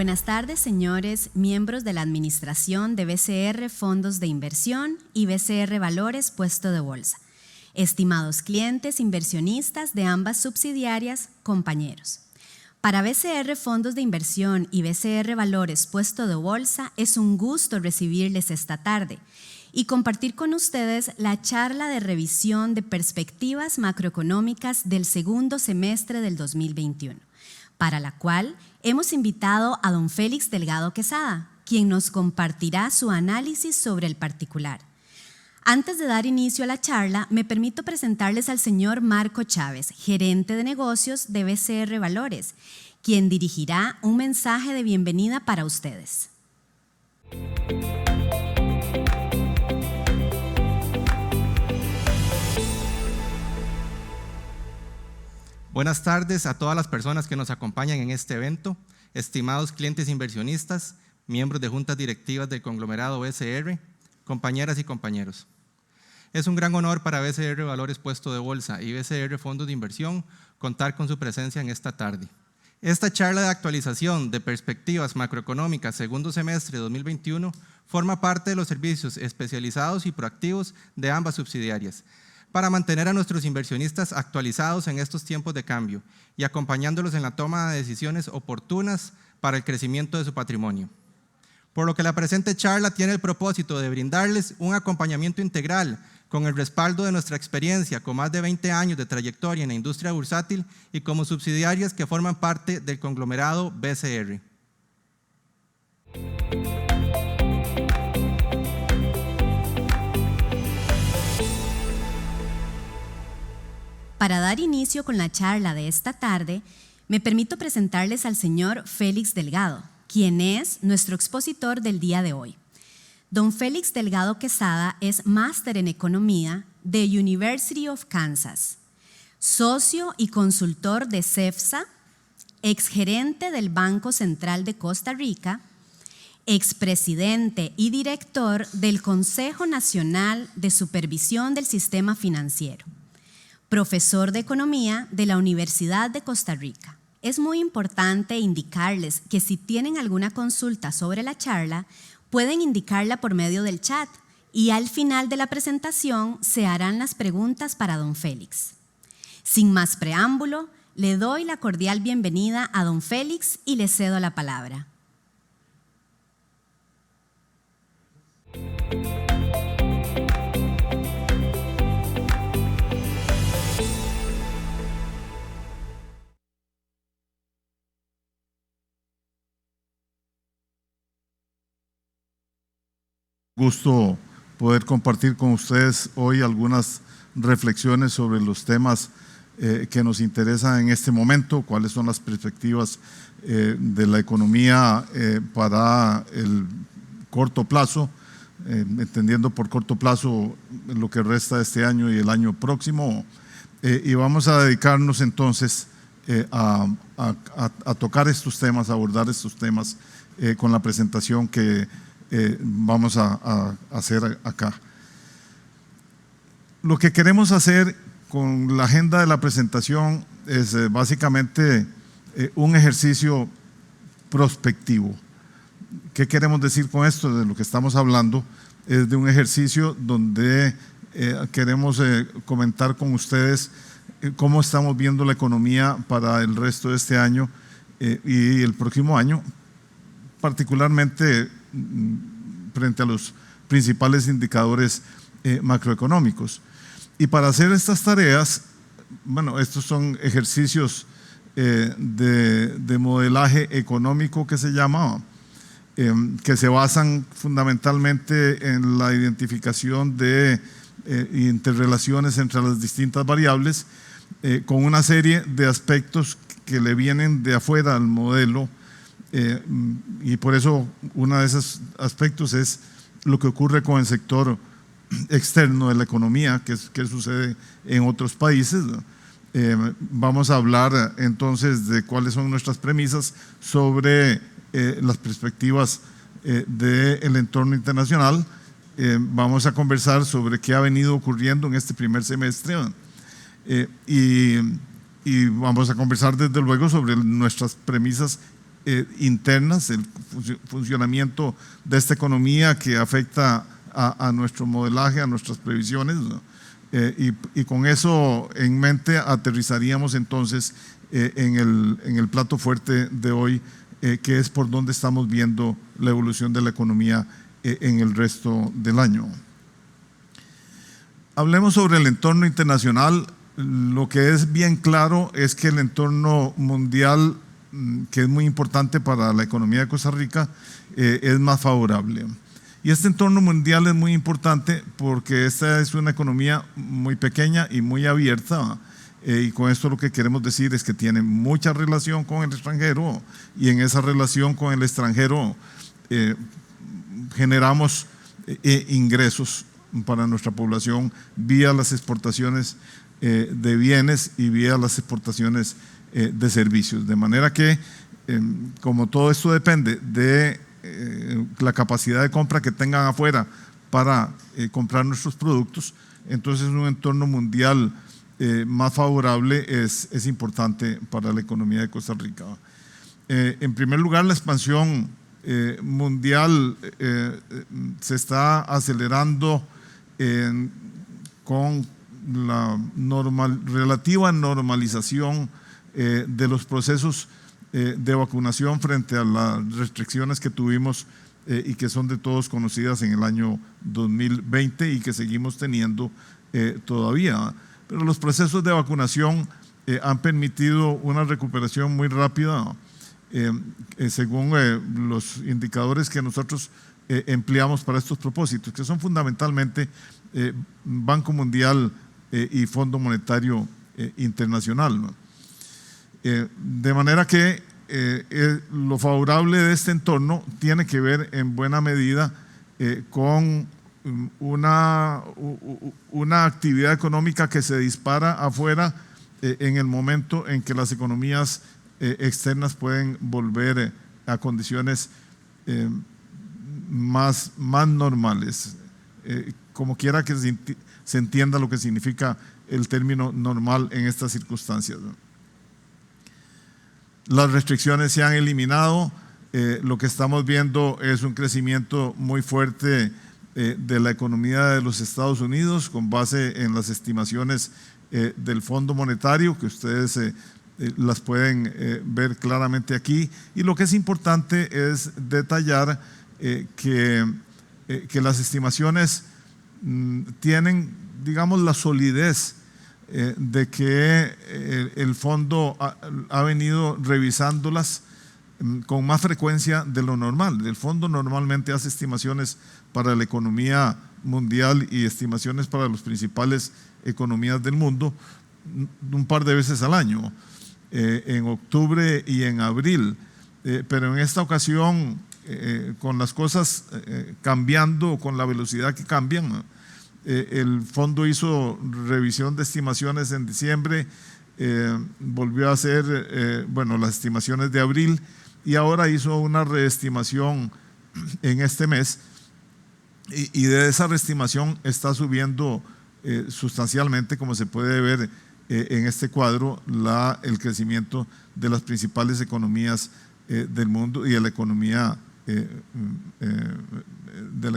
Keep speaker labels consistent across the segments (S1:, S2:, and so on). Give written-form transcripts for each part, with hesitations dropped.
S1: Buenas tardes, señores miembros de la administración de BCR Fondos de Inversión y BCR Valores Puesto de Bolsa, estimados clientes inversionistas de ambas subsidiarias, compañeros. Para BCR Fondos de Inversión y BCR Valores Puesto de Bolsa es un gusto recibirles esta tarde y compartir con ustedes la charla de revisión de perspectivas macroeconómicas del segundo semestre del 2021, para la cual hemos invitado a don Félix Delgado Quesada, quien nos compartirá su análisis sobre el particular. Antes de dar inicio a la charla, me permito presentarles al señor Marco Chávez, gerente de negocios de BCR Valores, quien dirigirá un mensaje de bienvenida para ustedes.
S2: Buenas tardes a todas las personas que nos acompañan en este evento, estimados clientes inversionistas, miembros de juntas directivas del conglomerado BCR, compañeras y compañeros. Es un gran honor para BCR Valores Puesto de Bolsa y BCR Fondos de Inversión contar con su presencia en esta tarde. Esta charla de actualización de perspectivas macroeconómicas segundo semestre de 2021 forma parte de los servicios especializados y proactivos de ambas subsidiarias, para mantener a nuestros inversionistas actualizados en estos tiempos de cambio y acompañándolos en la toma de decisiones oportunas para el crecimiento de su patrimonio. Por lo que la presente charla tiene el propósito de brindarles un acompañamiento integral con el respaldo de nuestra experiencia con más de 20 años de trayectoria en la industria bursátil y como subsidiarias que forman parte del conglomerado BCR.
S1: Para dar inicio con la charla de esta tarde, me permito presentarles al señor Félix Delgado, quien es nuestro expositor del día de hoy. Don Félix Delgado Quesada es máster en Economía de University of Kansas, socio y consultor de CEFSA, exgerente del Banco Central de Costa Rica, expresidente y director del Consejo Nacional de Supervisión del Sistema Financiero, profesor de Economía de la Universidad de Costa Rica. Es muy importante indicarles que si tienen alguna consulta sobre la charla, pueden indicarla por medio del chat y al final de la presentación se harán las preguntas para don Félix. Sin más preámbulo, le doy la cordial bienvenida a don Félix y le cedo la palabra.
S3: Gusto poder compartir con ustedes hoy algunas reflexiones sobre los temas que nos interesan en este momento, cuáles son las perspectivas de la economía para el corto plazo, entendiendo por corto plazo lo que resta de este año y el año próximo, y vamos a dedicarnos entonces a tocar estos temas, a abordar estos temas con la presentación que vamos a hacer acá. Lo que queremos hacer con la agenda de la presentación es básicamente un ejercicio prospectivo. ¿Qué queremos decir con esto? De lo que estamos hablando es de un ejercicio donde queremos comentar con ustedes cómo estamos viendo la economía para el resto de este año y el próximo año, particularmente frente a los principales indicadores macroeconómicos. Y para hacer estas tareas, bueno, estos son ejercicios de modelaje económico que se llama, que se basan fundamentalmente en la identificación de interrelaciones entre las distintas variables, con una serie de aspectos que le vienen de afuera al modelo. Y por eso uno de esos aspectos es lo que ocurre con el sector externo de la economía, que sucede en otros países. Vamos a hablar entonces de cuáles son nuestras premisas sobre las perspectivas del entorno internacional. Vamos a conversar sobre qué ha venido ocurriendo en este primer semestre y vamos a conversar desde luego sobre nuestras premisas internas, el funcionamiento de esta economía que afecta a nuestro modelaje, a nuestras previsiones, ¿no? Y con eso en mente aterrizaríamos entonces en el plato fuerte de hoy, que es por donde estamos viendo la evolución de la economía en el resto del año. Hablemos sobre el entorno internacional. Lo que es bien claro es que el entorno mundial, que es muy importante para la economía de Costa Rica, es más favorable. Y este entorno mundial es muy importante porque esta es una economía muy pequeña y muy abierta, y con esto lo que queremos decir es que tiene mucha relación con el extranjero, y en esa relación con el extranjero generamos ingresos para nuestra población vía las exportaciones de bienes y vía las exportaciones de servicios. De manera que, como todo esto depende de la capacidad de compra que tengan afuera para comprar nuestros productos, entonces un entorno mundial más favorable es importante para la economía de Costa Rica. En primer lugar, la expansión mundial se está acelerando con la relativa normalización de los procesos de vacunación frente a las restricciones que tuvimos y que son de todos conocidas en el año 2020 y que seguimos teniendo todavía. Pero los procesos de vacunación han permitido una recuperación muy rápida según los indicadores que nosotros empleamos para estos propósitos, que son fundamentalmente Banco Mundial y Fondo Monetario Internacional, ¿no? De manera que lo favorable de este entorno tiene que ver en buena medida con una actividad económica que se dispara afuera en el momento en que las economías externas pueden volver a condiciones más normales, como quiera que se entienda lo que significa el término normal en estas circunstancias, ¿no? Las restricciones se han eliminado, lo que estamos viendo es un crecimiento muy fuerte de la economía de los Estados Unidos con base en las estimaciones del Fondo Monetario, que ustedes las pueden ver claramente aquí. Y lo que es importante es detallar que las estimaciones tienen, digamos, la solidez de que el fondo ha venido revisándolas con más frecuencia de lo normal. El fondo normalmente hace estimaciones para la economía mundial y estimaciones para las principales economías del mundo un par de veces al año, en octubre y en abril. Pero en esta ocasión, con las cosas cambiando, con la velocidad que cambian, el fondo hizo revisión de estimaciones en diciembre, volvió a hacer las estimaciones de abril y ahora hizo una reestimación en este mes, y de esa reestimación está subiendo sustancialmente, como se puede ver en este cuadro, el crecimiento de las principales economías del mundo y de la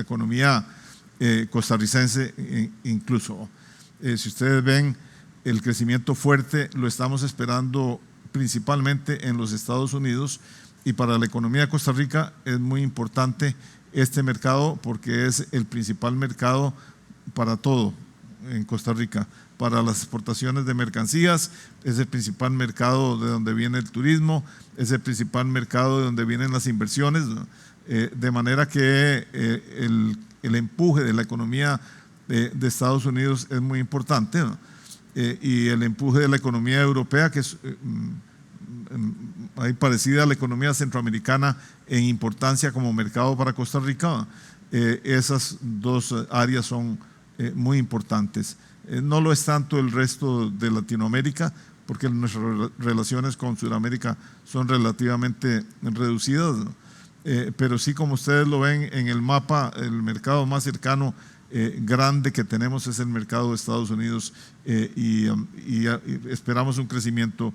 S3: economía costarricense incluso. Si ustedes ven, el crecimiento fuerte lo estamos esperando principalmente en los Estados Unidos, y para la economía de Costa Rica es muy importante este mercado porque es el principal mercado para todo en Costa Rica. Para las exportaciones de mercancías es el principal mercado de donde viene el turismo, es el principal mercado de donde vienen las inversiones, ¿no? De manera que el empuje de la economía de Estados Unidos es muy importante, ¿no? Y el empuje de la economía europea, que es ahí parecida a la economía centroamericana en importancia como mercado para Costa Rica, esas dos áreas son muy importantes. No lo es tanto el resto de Latinoamérica, porque nuestras relaciones con Sudamérica son relativamente reducidas, ¿no? Pero sí, como ustedes lo ven en el mapa, el mercado más cercano grande que tenemos es el mercado de Estados Unidos, y esperamos un crecimiento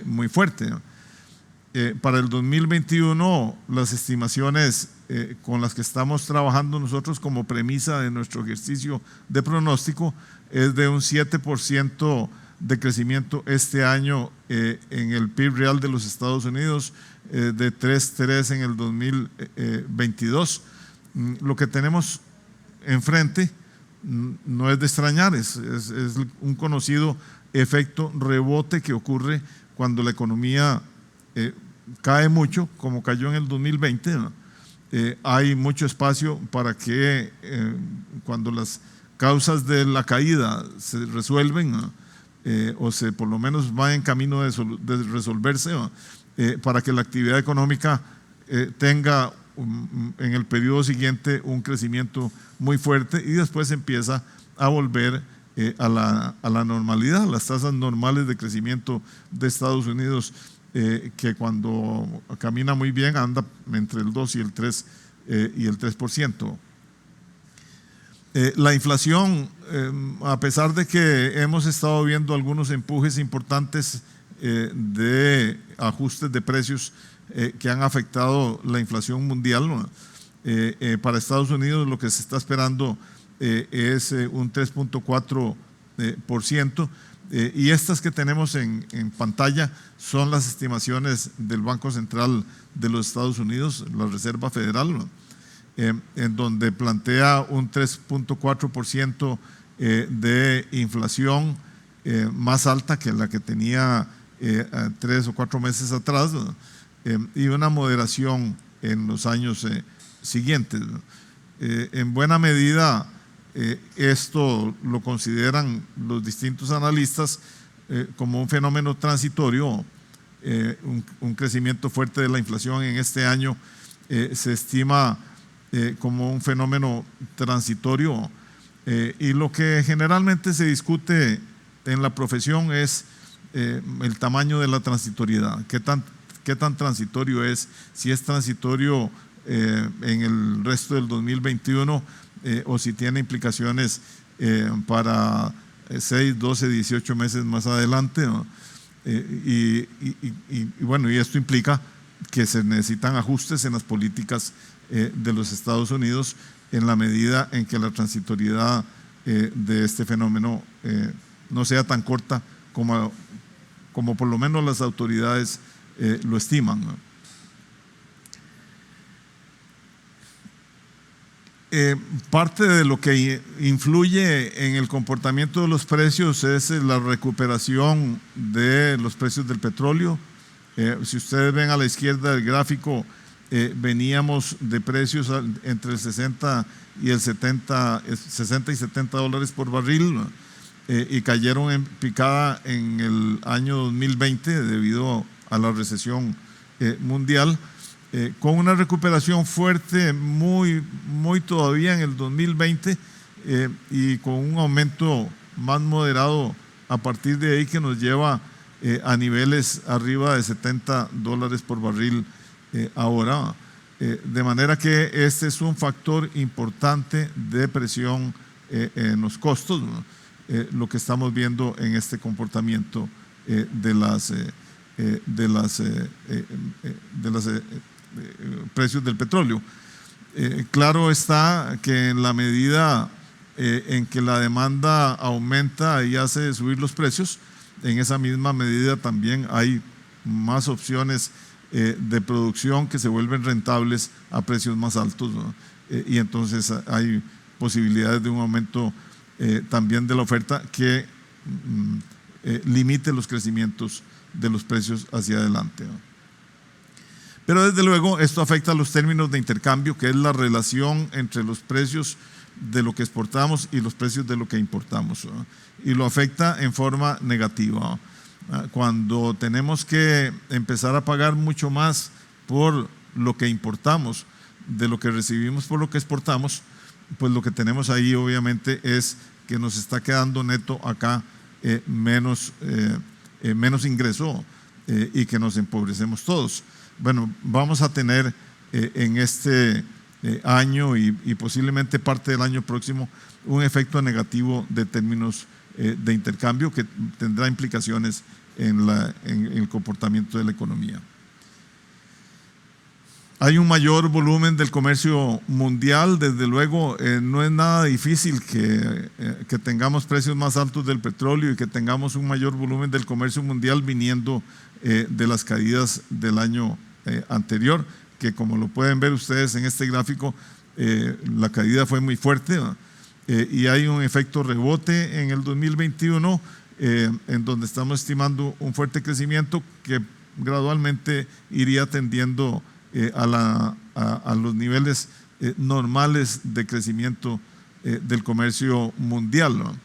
S3: muy fuerte, ¿no? Para el 2021, las estimaciones con las que estamos trabajando nosotros como premisa de nuestro ejercicio de pronóstico es de un 7% de crecimiento este año en el PIB real de los Estados Unidos, de 3,3 en el 2022. Lo que tenemos enfrente no es de extrañar, es un conocido efecto rebote que ocurre cuando la economía cae mucho, como cayó en el 2020. Hay mucho espacio para que cuando las causas de la caída se resuelven o por lo menos va en camino de resolverse, para que la actividad económica tenga en el periodo siguiente un crecimiento muy fuerte y después empieza a volver a la normalidad, las tasas normales de crecimiento de Estados Unidos, que cuando camina muy bien anda entre el 2 y el 3%. La inflación, a pesar de que hemos estado viendo algunos empujes importantes de ajustes de precios que han afectado la inflación mundial, para Estados Unidos lo que se está esperando es un 3,4%, y estas que tenemos en pantalla son las estimaciones del Banco Central de los Estados Unidos, la Reserva Federal, en donde plantea un 3,4% de inflación, más alta que la que tenía 3 o 4 meses atrás, y una moderación en los años siguientes. En buena medida, esto lo consideran los distintos analistas como un fenómeno transitorio, un crecimiento fuerte de la inflación en este año se estima como un fenómeno transitorio, y lo que generalmente se discute en la profesión es el tamaño de la transitoriedad, qué tan transitorio es, si es transitorio en el resto del 2021 o si tiene implicaciones para 6, 12, 18 meses más adelante, ¿no? Y bueno, y esto implica que se necesitan ajustes en las políticas de los Estados Unidos en la medida en que la transitoriedad de este fenómeno no sea tan corta como por lo menos las autoridades lo estiman, ¿no? Parte de lo que influye en el comportamiento de los precios es la recuperación de los precios del petróleo. Si ustedes ven a la izquierda del gráfico, veníamos de precios entre el 60 y 70 dólares por barril, ¿no? Y cayeron en picada en el año 2020 debido a la recesión mundial, con una recuperación fuerte muy todavía en el 2020, y con un aumento más moderado a partir de ahí que nos lleva a niveles arriba de 70 dólares por barril ahora. De manera que este es un factor importante de presión en los costos, ¿no? Lo que estamos viendo en este comportamiento de los precios del petróleo. Claro está que en la medida en que la demanda aumenta y hace subir los precios, en esa misma medida también hay más opciones de producción que se vuelven rentables a precios más altos, ¿no? Y entonces hay posibilidades de un aumento también de la oferta que limite los crecimientos de los precios hacia adelante, ¿no? Pero desde luego esto afecta a los términos de intercambio, que es la relación entre los precios de lo que exportamos y los precios de lo que importamos, ¿no? Y lo afecta en forma negativa. Cuando tenemos que empezar a pagar mucho más por lo que importamos de lo que recibimos por lo que exportamos, pues lo que tenemos ahí obviamente es que nos está quedando neto acá menos ingreso, y que nos empobrecemos todos. Bueno, vamos a tener en este año y posiblemente parte del año próximo un efecto negativo de términos de intercambio que tendrá implicaciones en el comportamiento de la economía. Hay un mayor volumen del comercio mundial, desde luego no es nada difícil que tengamos precios más altos del petróleo y que tengamos un mayor volumen del comercio mundial viniendo de las caídas del año anterior, que como lo pueden ver ustedes en este gráfico, la caída fue muy fuerte, y hay un efecto rebote en el 2021 en donde estamos estimando un fuerte crecimiento que gradualmente iría tendiendo a los niveles normales de crecimiento del comercio mundial, ¿no?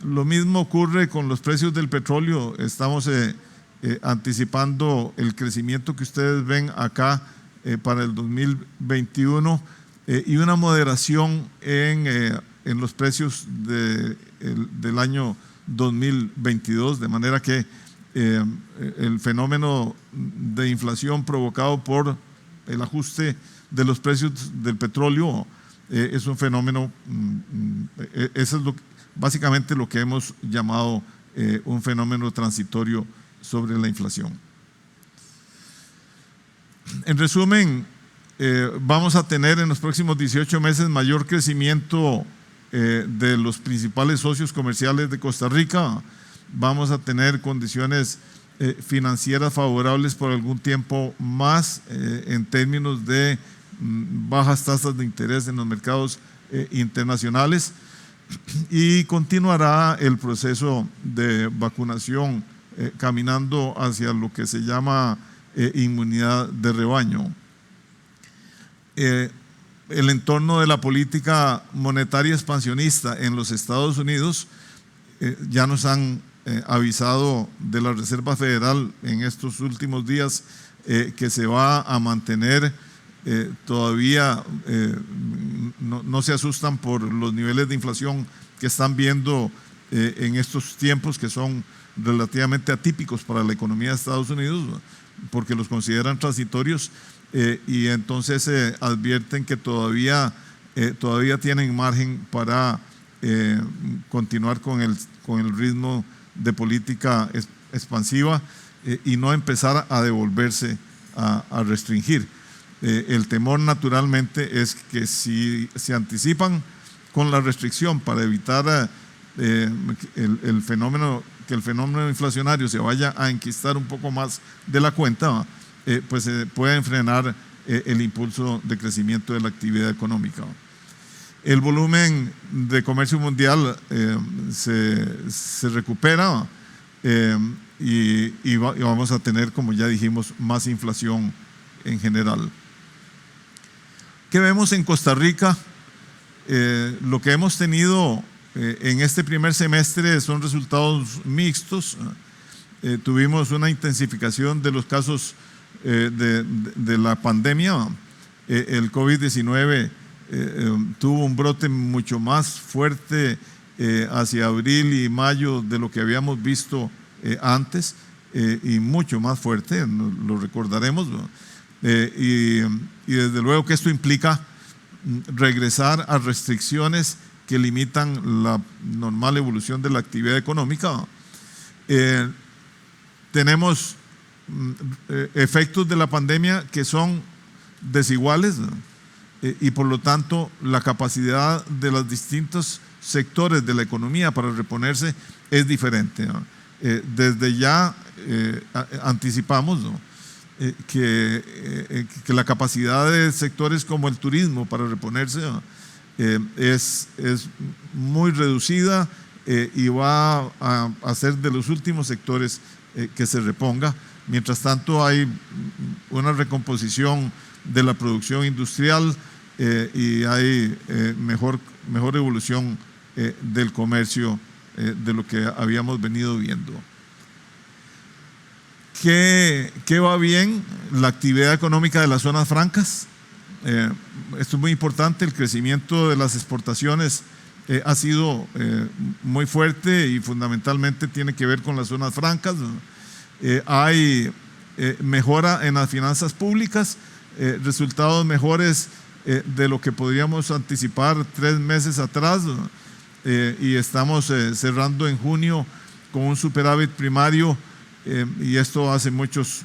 S3: Lo mismo ocurre con los precios del petróleo. Estamos anticipando el crecimiento que ustedes ven acá para el 2021 y una moderación en los precios del año 2022, de manera que el fenómeno de inflación provocado por el ajuste de los precios del petróleo es un fenómeno, eso es básicamente lo que hemos llamado un fenómeno transitorio sobre la inflación. En resumen, vamos a tener en los próximos 18 meses mayor crecimiento de los principales socios comerciales de Costa Rica. Vamos a tener condiciones financieras favorables por algún tiempo más en términos de bajas tasas de interés en los mercados internacionales, y continuará el proceso de vacunación caminando hacia lo que se llama inmunidad de rebaño. El entorno de la política monetaria expansionista en los Estados Unidos ya nos han avisado de la Reserva Federal en estos últimos días que se va a mantener todavía, no se asustan por los niveles de inflación que están viendo en estos tiempos, que son relativamente atípicos para la economía de Estados Unidos, porque los consideran transitorios, y entonces advierten que todavía tienen margen para continuar con el ritmo de política expansiva y no empezar a devolverse a restringir. El temor naturalmente es que si se anticipan con la restricción para evitar que el fenómeno inflacionario se vaya a enquistar un poco más de la cuenta, pues se pueden frenar el impulso de crecimiento de la actividad económica. El volumen de comercio mundial se recupera y vamos a tener, como ya dijimos, más inflación en general. ¿Qué vemos en Costa Rica? Lo que hemos tenido en este primer semestre son resultados mixtos. Tuvimos una intensificación de los casos de la pandemia. El COVID-19 tuvo un brote mucho más fuerte hacia abril y mayo de lo que habíamos visto antes, y mucho más fuerte, lo recordaremos, ¿no? Y desde luego que esto implica regresar a restricciones que limitan la normal evolución de la actividad económica. Tenemos efectos de la pandemia que son desiguales, ¿no? Y por lo tanto la capacidad de los distintos sectores de la economía para reponerse es diferente, ¿no? Desde ya anticipamos, ¿no? Que la capacidad de sectores como el turismo para reponerse es muy reducida, y va a ser de los últimos sectores que se reponga. Mientras tanto hay una recomposición de la producción industrial y hay mejor evolución del comercio de lo que habíamos venido viendo. ¿Qué va bien? La actividad económica de las zonas francas. Esto es muy importante. El crecimiento de las exportaciones ha sido muy fuerte y fundamentalmente tiene que ver con las zonas francas. Hay mejora en las finanzas públicas, resultados mejores de lo que podríamos anticipar 3 meses atrás, y estamos cerrando en junio con un superávit primario, y esto hace muchos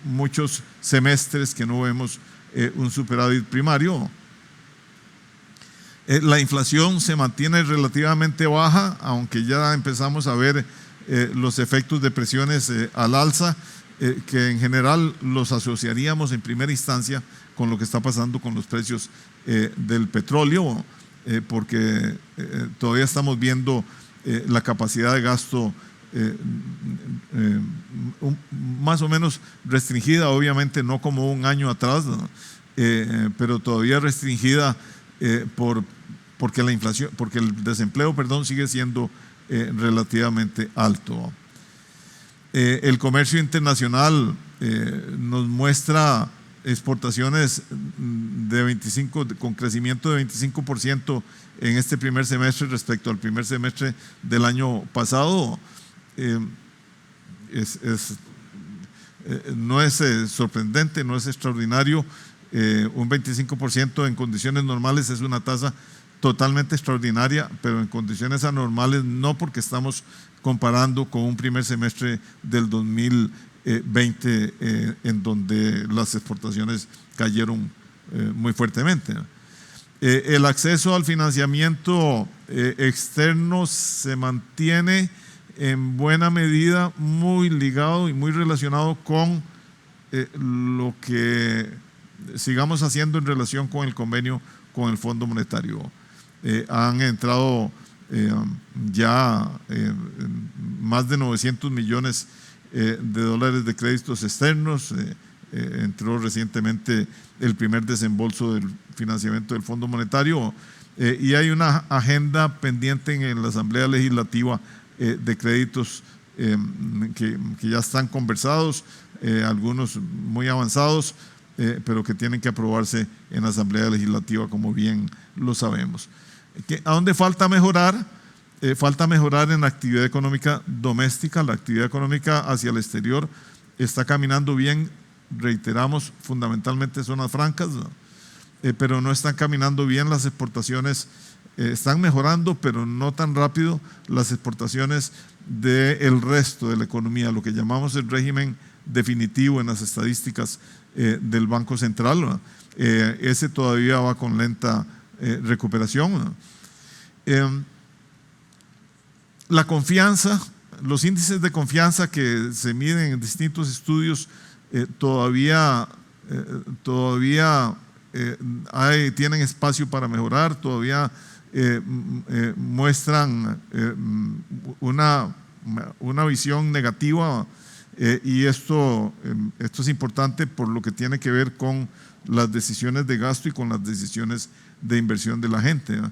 S3: muchos semestres que no vemos un superávit primario. La inflación se mantiene relativamente baja, aunque ya empezamos a ver los efectos de presiones al alza, que en general los asociaríamos en primera instancia con lo que está pasando con los precios del petróleo, porque todavía estamos viendo la capacidad de gasto más o menos restringida, obviamente no como un año atrás, ¿no? Pero todavía restringida porque la inflación, porque el desempleo, sigue siendo relativamente alto. El comercio internacional nos muestra exportaciones con crecimiento de 25% en este primer semestre respecto al primer semestre del año pasado. No es sorprendente, no es extraordinario. Un 25% en condiciones normales es una tasa totalmente extraordinaria, pero en condiciones anormales no, porque estamos comparando con un primer semestre del 2020 en donde las exportaciones cayeron muy fuertemente. El acceso al financiamiento externo se mantiene en buena medida muy ligado y muy relacionado con lo que sigamos haciendo en relación con el convenio con el Fondo Monetario. Han entrado ya más de 900 millones de dólares de créditos externos. Entró recientemente el primer desembolso del financiamiento del Fondo Monetario, y hay una agenda pendiente en la Asamblea Legislativa de créditos que ya están conversados, algunos muy avanzados, pero que tienen que aprobarse en la Asamblea Legislativa, como bien lo sabemos. ¿A dónde falta mejorar? Falta mejorar en la actividad económica doméstica. La actividad económica hacia el exterior está caminando bien, reiteramos, fundamentalmente zonas francas, ¿no? Pero no están caminando bien las exportaciones. Están mejorando, pero no tan rápido las exportaciones del resto de la economía, lo que llamamos el régimen definitivo en las estadísticas del Banco Central, ¿no? Ese todavía va con lenta recuperación, ¿no? La confianza, los índices de confianza que se miden en distintos estudios todavía tienen espacio para mejorar, todavía muestran una visión negativa, y esto es importante por lo que tiene que ver con las decisiones de gasto y con las decisiones de inversión de la gente, ¿no?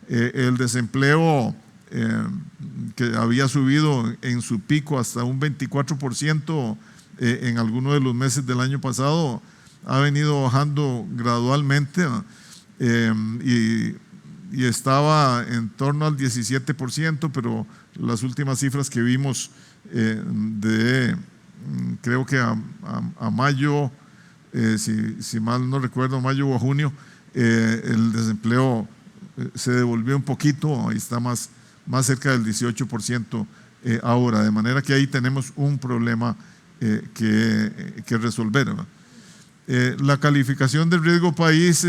S3: El desempleo que había subido en su pico hasta un 24% en algunos de los meses del año pasado, ha venido bajando gradualmente, ¿no? Y estaba en torno al 17%, pero las últimas cifras que vimos creo que a mayo, si mal no recuerdo, mayo o a junio, el desempleo se devolvió un poquito, ahí está más cerca del 18% ahora, de manera que ahí tenemos un problema que resolver, ¿no? La calificación de riesgo país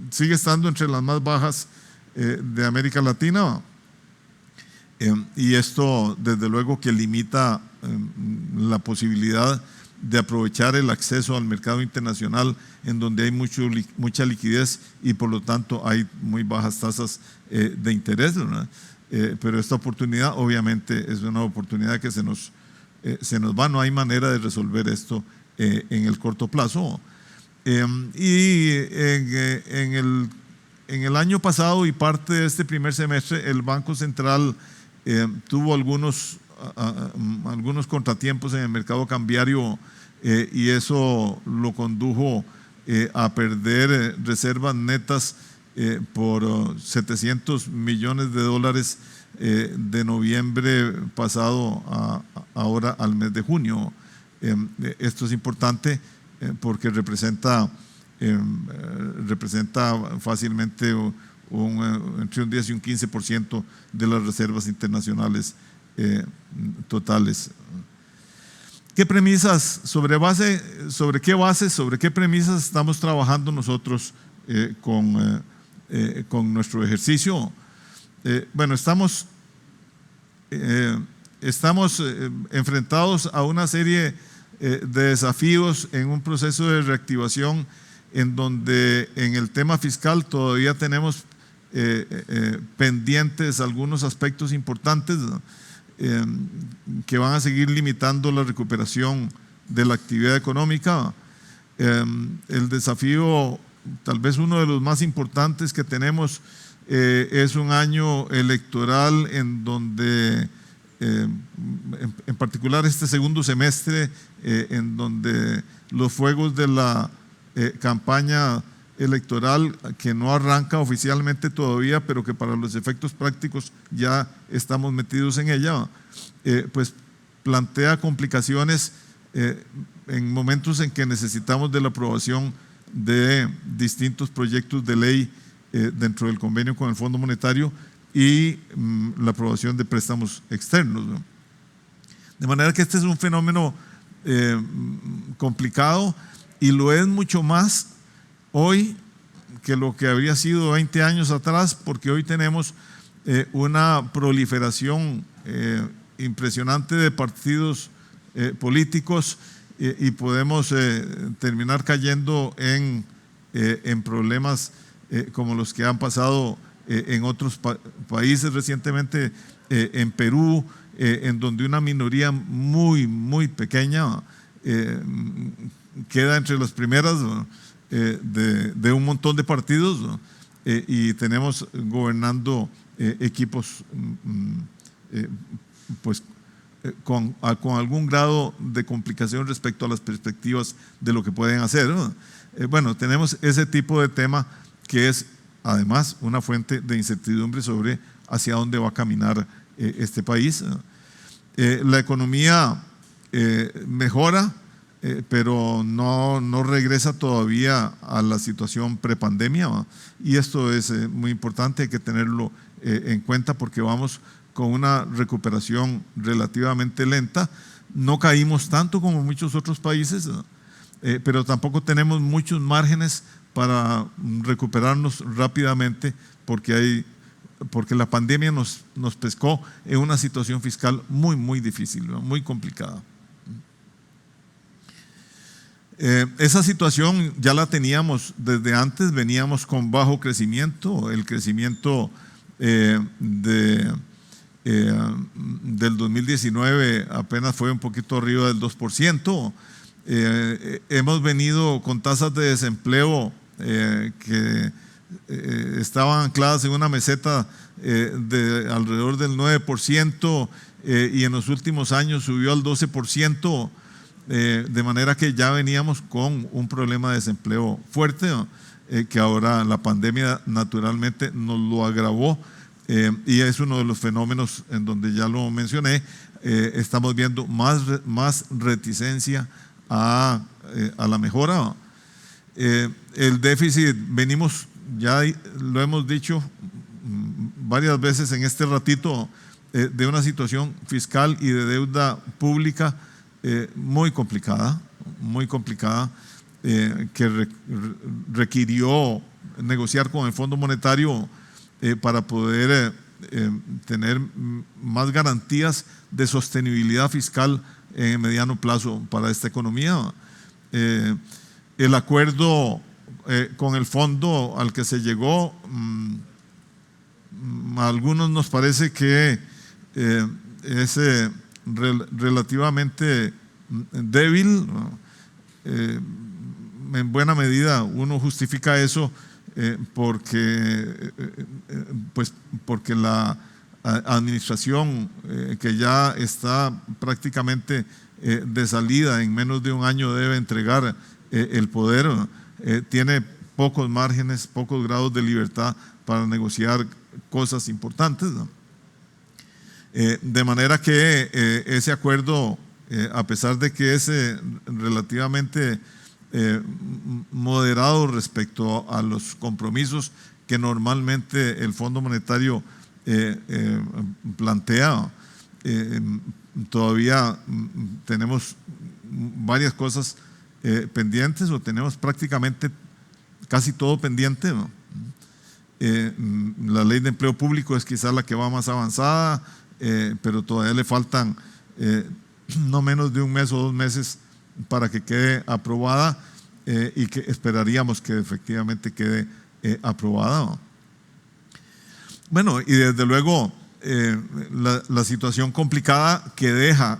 S3: sigue estando entre las más bajas de América Latina, y esto desde luego que limita la posibilidad de aprovechar el acceso al mercado internacional, en donde hay mucha liquidez y por lo tanto hay muy bajas tasas de interés, ¿no? Pero esta oportunidad obviamente es una oportunidad que se nos va, no hay manera de resolver esto en el corto plazo. Y en el año pasado y parte de este primer semestre, el Banco Central tuvo algunos contratiempos en el mercado cambiario, y eso lo condujo a perder reservas netas por 700 millones de dólares de noviembre pasado ahora al mes de junio. Esto es importante porque representa fácilmente entre un 10 y un 15% de las reservas internacionales totales. ¿Qué premisas, sobre qué bases, sobre qué premisas estamos trabajando nosotros con nuestro ejercicio? Bueno, estamos enfrentados a una serie de desafíos en un proceso de reactivación en donde en el tema fiscal todavía tenemos pendientes algunos aspectos importantes que van a seguir limitando la recuperación de la actividad económica. El desafío, tal vez uno de los más importantes que tenemos, es un año electoral en donde, en particular este segundo semestre, en donde los fuegos de la campaña electoral, que no arranca oficialmente todavía, pero que para los efectos prácticos ya estamos metidos en ella, pues plantea complicaciones en momentos en que necesitamos de la aprobación de distintos proyectos de ley dentro del convenio con el Fondo Monetario y la aprobación de préstamos externos, ¿no? De manera que este es un fenómeno complicado, y lo es mucho más hoy que lo que habría sido 20 años atrás, porque hoy tenemos una proliferación impresionante de partidos políticos y podemos terminar cayendo en problemas como los que han pasado en otros países recientemente, en Perú, en donde una minoría muy pequeña queda entre las primeras de un montón de partidos, ¿no? Y tenemos gobernando equipos pues con algún grado de complicación respecto a las perspectivas de lo que pueden hacer, ¿no? Bueno, tenemos ese tipo de tema que es además una fuente de incertidumbre sobre hacia dónde va a caminar este país. La economía mejora, pero no regresa todavía a la situación prepandemia, ¿va? Y esto es muy importante, hay que tenerlo en cuenta porque vamos con una recuperación relativamente lenta. No caímos tanto como muchos otros países, pero tampoco tenemos muchos márgenes para recuperarnos rápidamente porque la pandemia nos pescó en una situación fiscal muy difícil, ¿no? Muy complicada. Esa situación ya la teníamos desde antes, veníamos con bajo crecimiento. El crecimiento del 2019 apenas fue un poquito arriba del 2%. Hemos venido con tasas de desempleo que estaban ancladas en una meseta de alrededor del 9%, y en los últimos años subió al 12%, de manera que ya veníamos con un problema de desempleo fuerte, ¿no? Que ahora la pandemia naturalmente nos lo agravó, y es uno de los fenómenos en donde ya lo mencioné. Estamos viendo más reticencia a la mejora. El déficit, venimos, ya lo hemos dicho varias veces en este ratito, de una situación fiscal y de deuda pública muy complicada, que requirió negociar con el Fondo Monetario para poder tener más garantías de sostenibilidad fiscal en mediano plazo para esta economía. El acuerdo con el fondo al que se llegó, a algunos nos parece que es relativamente débil. En buena medida uno justifica eso porque la administración que ya está prácticamente de salida, en menos de un año debe entregar el poder, tiene pocos márgenes, pocos grados de libertad para negociar cosas importantes, ¿no? De manera que ese acuerdo, a pesar de que es relativamente moderado respecto a los compromisos que normalmente el Fondo Monetario plantea, todavía tenemos varias cosas pendientes, o tenemos prácticamente casi todo pendiente, ¿no? La ley de empleo público es quizás la que va más avanzada, pero todavía le faltan no menos de 1 mes o 2 meses para que quede aprobada, y que esperaríamos que efectivamente quede aprobada, ¿no? Bueno, y desde luego la situación complicada que deja,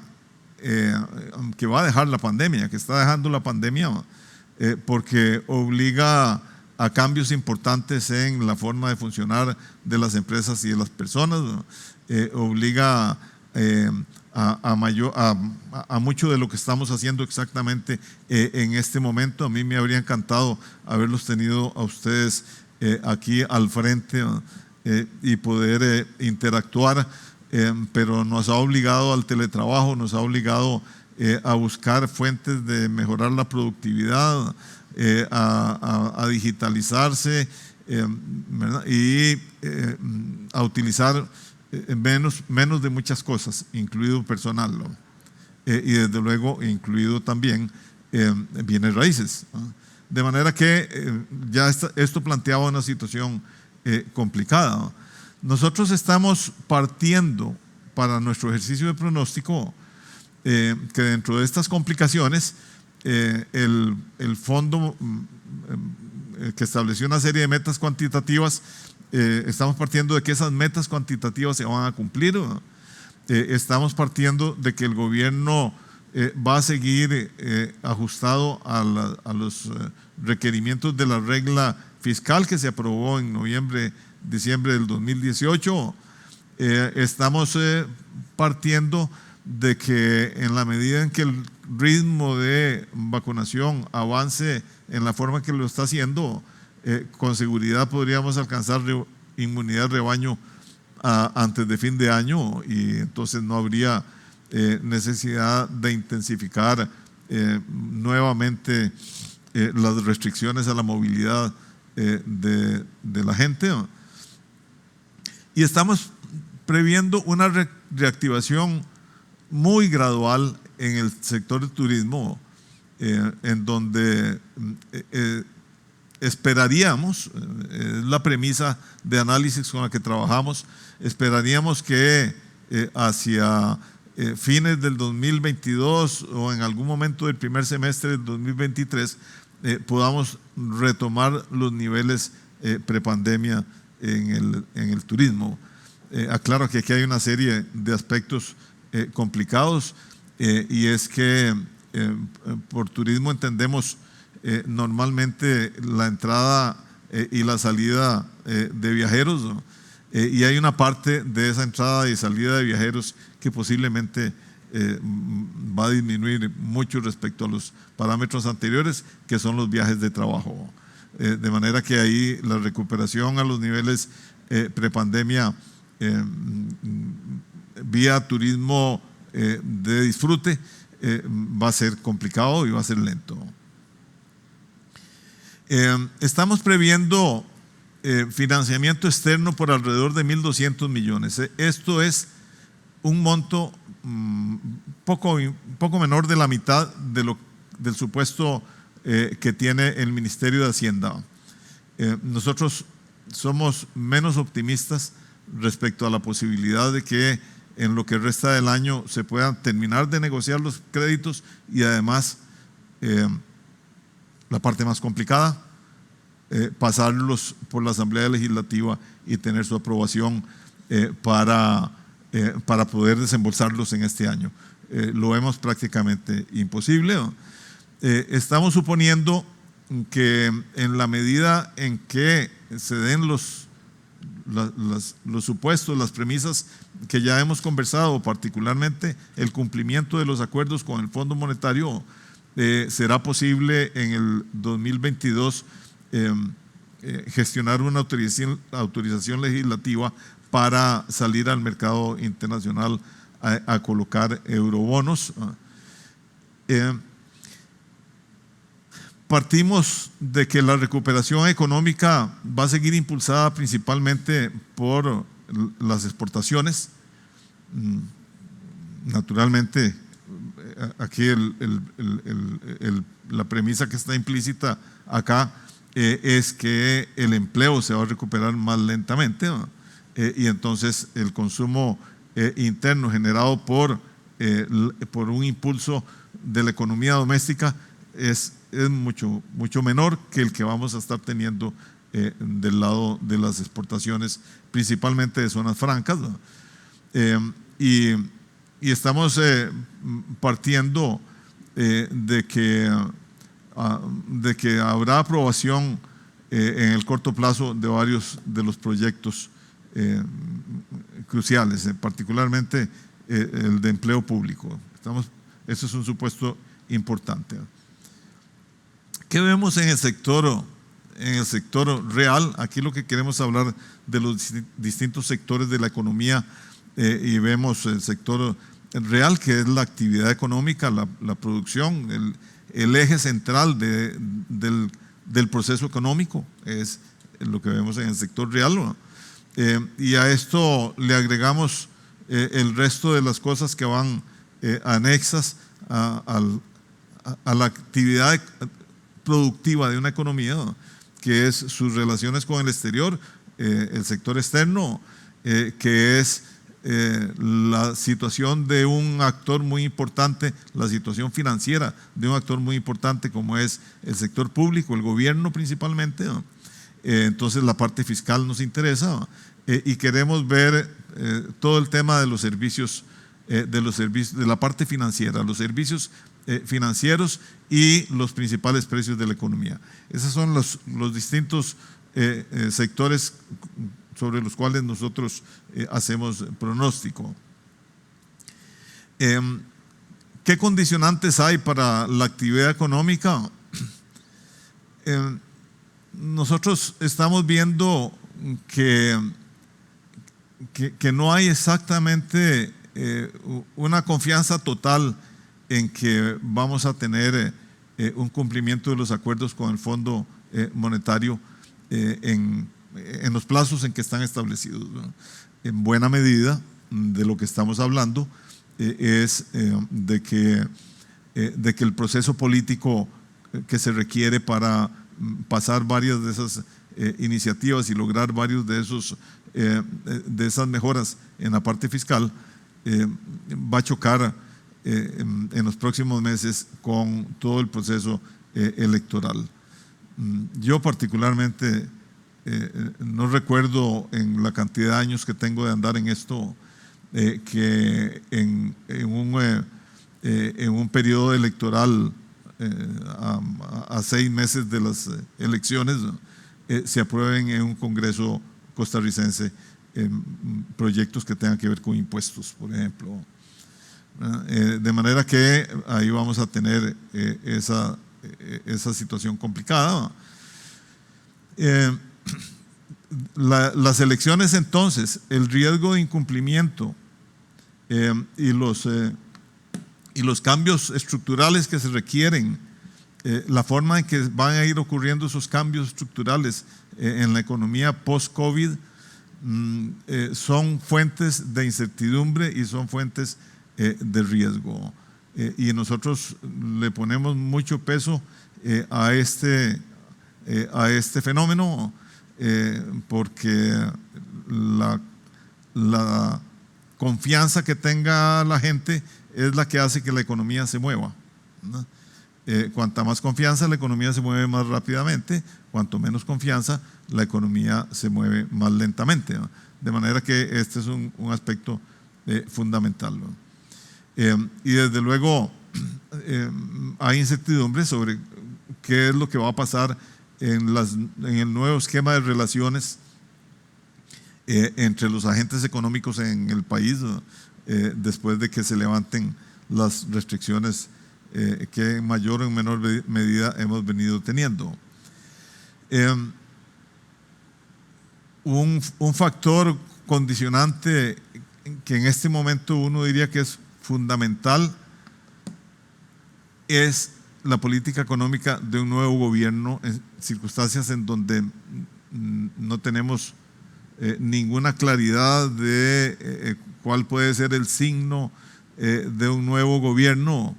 S3: que va a dejar la pandemia, que está dejando la pandemia, porque obliga a cambios importantes en la forma de funcionar de las empresas y de las personas, obliga a mucho de lo que estamos haciendo exactamente en este momento. A mí me habría encantado haberlos tenido a ustedes aquí al frente y poder interactuar, pero nos ha obligado al teletrabajo, nos ha obligado a buscar fuentes de mejorar la productividad, a digitalizarse, ¿verdad? Y a utilizar menos de muchas cosas, incluido personal, ¿no? Y desde luego incluido también bienes raíces, ¿no? De manera que ya esto planteaba una situación complicada, ¿no? Nosotros estamos partiendo para nuestro ejercicio de pronóstico que dentro de estas complicaciones el fondo que estableció una serie de metas cuantitativas, estamos partiendo de que esas metas cuantitativas se van a cumplir, ¿no? Estamos partiendo de que el gobierno va a seguir ajustado a los requerimientos de la regla fiscal que se aprobó en diciembre del 2018. Estamos partiendo de que en la medida en que el ritmo de vacunación avance en la forma que lo está haciendo, con seguridad podríamos alcanzar inmunidad de rebaño antes de fin de año, y entonces no habría necesidad de intensificar nuevamente las restricciones a la movilidad de la gente, ¿no? Y estamos previendo una reactivación muy gradual en el sector del turismo, en donde esperaríamos, es la premisa de análisis con la que trabajamos, esperaríamos que hacia fines del 2022 o en algún momento del primer semestre del 2023 podamos retomar los niveles prepandemia en el turismo. Aclaro que aquí hay una serie de aspectos complicados, y es que por turismo entendemos normalmente la entrada y la salida de viajeros, ¿no? Y hay una parte de esa entrada y salida de viajeros que posiblemente va a disminuir mucho respecto a los parámetros anteriores, que son los viajes de trabajo. De manera que ahí la recuperación a los niveles prepandemia vía turismo de disfrute va a ser complicado y va a ser lento. Estamos previendo financiamiento externo por alrededor de 1.200 millones. Esto es un monto poco menor de la mitad del supuesto que tiene el Ministerio de Hacienda. Nosotros somos menos optimistas respecto a la posibilidad de que en lo que resta del año se puedan terminar de negociar los créditos, y además la parte más complicada, pasarlos por la Asamblea Legislativa y tener su aprobación para poder desembolsarlos en este año. Lo vemos prácticamente imposible, ¿no? Estamos suponiendo que en la medida en que se den los supuestos, las premisas que ya hemos conversado, particularmente el cumplimiento de los acuerdos con el Fondo Monetario, será posible en el 2022 gestionar una autorización legislativa para salir al mercado internacional a colocar eurobonos. Partimos de que la recuperación económica va a seguir impulsada principalmente por las exportaciones. naturalmente, aquí la premisa que está implícita acá es que el empleo se va a recuperar más lentamente, y entonces el consumo interno generado por un impulso de la economía doméstica es mucho menor que el que vamos a estar teniendo del lado de las exportaciones, principalmente de zonas francas, y estamos partiendo de que habrá aprobación en el corto plazo de varios de los proyectos cruciales, particularmente el de empleo público. Eso es un supuesto importante. ¿Qué vemos en el sector real? Aquí lo que queremos hablar de los distintos sectores de la economía, y vemos el sector real, que es la actividad económica, la producción, el eje central del proceso económico, es lo que vemos en el sector real, ¿no? Y a esto le agregamos el resto de las cosas que van anexas a la actividad productiva de una economía, ¿no? Que es sus relaciones con el exterior, el sector externo, que es la situación de un actor muy importante, la situación financiera de un actor muy importante como es el sector público, el gobierno principalmente, ¿no? Entonces la parte fiscal nos interesa, ¿no? Y queremos ver todo el tema de los servicios, de la parte financiera, los servicios financieros y los principales precios de la economía. Esos son los distintos sectores sobre los cuales nosotros hacemos pronóstico. ¿Qué condicionantes hay para la actividad económica? Nosotros estamos viendo que no hay exactamente una confianza total en que vamos a tener un cumplimiento de los acuerdos con el Fondo Monetario en los plazos en que están establecidos, ¿no? En buena medida de lo que estamos hablando es de que el proceso político que se requiere para pasar varias de esas iniciativas y lograr varios de esas mejoras en la parte fiscal va a chocar en los próximos meses con todo el proceso electoral. Yo particularmente no recuerdo en la cantidad de años que tengo de andar en esto que en un periodo electoral a 6 meses de las elecciones se aprueben en un Congreso costarricense proyectos que tengan que ver con impuestos, por ejemplo. De manera que ahí vamos a tener esa situación complicada. Las elecciones, entonces, el riesgo de incumplimiento y los cambios estructurales que se requieren, la forma en que van a ir ocurriendo esos cambios estructurales en la economía post-COVID, son fuentes de incertidumbre y son fuentes de riesgo. Y nosotros le ponemos mucho peso a este fenómeno, porque la confianza que tenga la gente es la que hace que la economía se mueva, ¿no? Cuanta más confianza, la economía se mueve más rápidamente; cuanto menos confianza, la economía se mueve más lentamente, ¿no? De manera que este es un aspecto fundamental, ¿no? Y desde luego hay incertidumbre sobre qué es lo que va a pasar en el nuevo esquema de relaciones entre los agentes económicos en el país, ¿no? Después de que se levanten las restricciones que en mayor o en menor medida hemos venido teniendo. Un factor condicionante que en este momento uno diría que es fundamental es la política económica de un nuevo gobierno en circunstancias en donde no tenemos ninguna claridad de cuál puede ser el signo de un nuevo gobierno,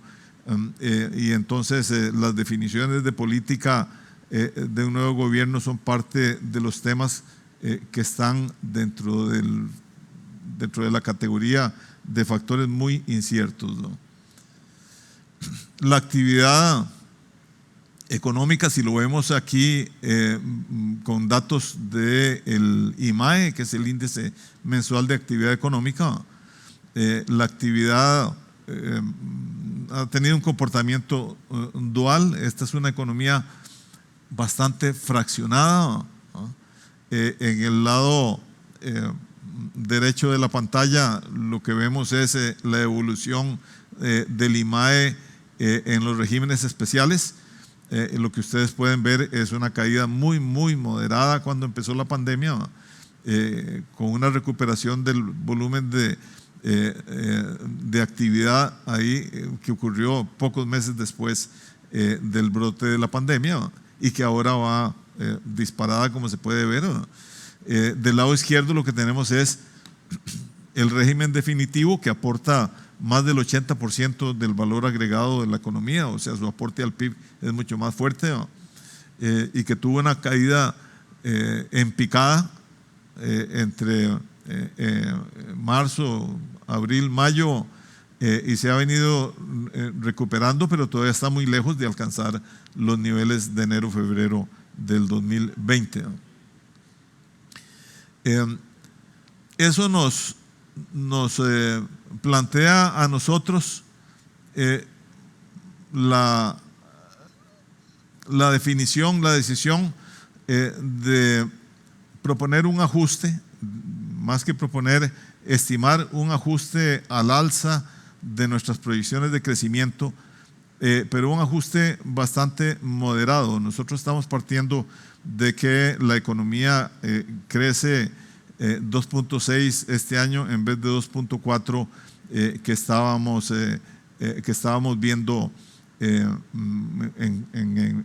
S3: y entonces las definiciones de política de un nuevo gobierno son parte de los temas que están dentro de la categoría de factores muy inciertos, ¿no? La actividad económica, si lo vemos aquí con datos del IMAE, que es el índice mensual de actividad económica, la actividad ha tenido un comportamiento dual. Esta es una economía bastante fraccionada, ¿no? En el lado derecho de la pantalla lo que vemos es la evolución del IMAE en los regímenes especiales. Lo que ustedes pueden ver es una caída muy moderada cuando empezó la pandemia, con una recuperación del volumen de actividad ahí que ocurrió pocos meses después del brote de la pandemia, y que ahora va disparada, como se puede ver. Del lado izquierdo lo que tenemos es el régimen definitivo, que aporta más del 80% del valor agregado de la economía, o sea, su aporte al PIB es mucho más fuerte, ¿no? Y que tuvo una caída en picada entre marzo, abril, mayo, y se ha venido recuperando, pero todavía está muy lejos de alcanzar los niveles de enero, febrero del 2020, ¿no? Eso nos plantea a nosotros la definición, la decisión de proponer un ajuste, más que proponer, estimar un ajuste al alza de nuestras proyecciones de crecimiento, pero un ajuste bastante moderado. Nosotros estamos partiendo de que la economía crece 2.6 este año en vez de 2.4 que estábamos viendo en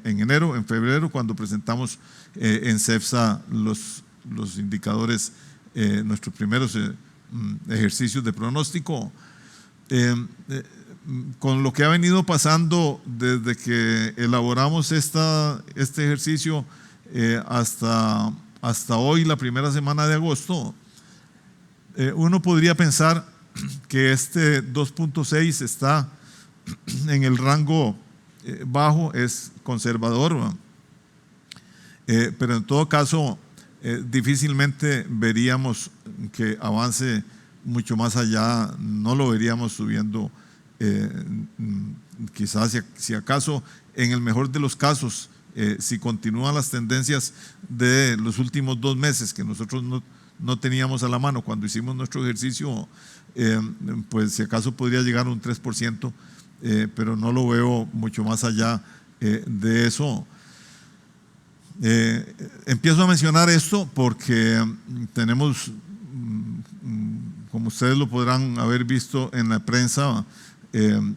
S3: enero, en febrero, cuando presentamos en CEPSA los indicadores, nuestros primeros ejercicios de pronóstico. Con lo que ha venido pasando desde que elaboramos este ejercicio hasta hoy, la primera semana de agosto, uno podría pensar que este 2.6 está en el rango bajo, es conservador, ¿no? Pero en todo caso difícilmente veríamos que avance mucho más allá, no lo veríamos subiendo, quizás si acaso en el mejor de los casos, si continúan las tendencias de los últimos 2 meses que nosotros no teníamos a la mano cuando hicimos nuestro ejercicio, pues si acaso podría llegar a un 3%, pero no lo veo mucho más allá de eso. Empiezo a mencionar esto porque tenemos, como ustedes lo podrán haber visto en la prensa,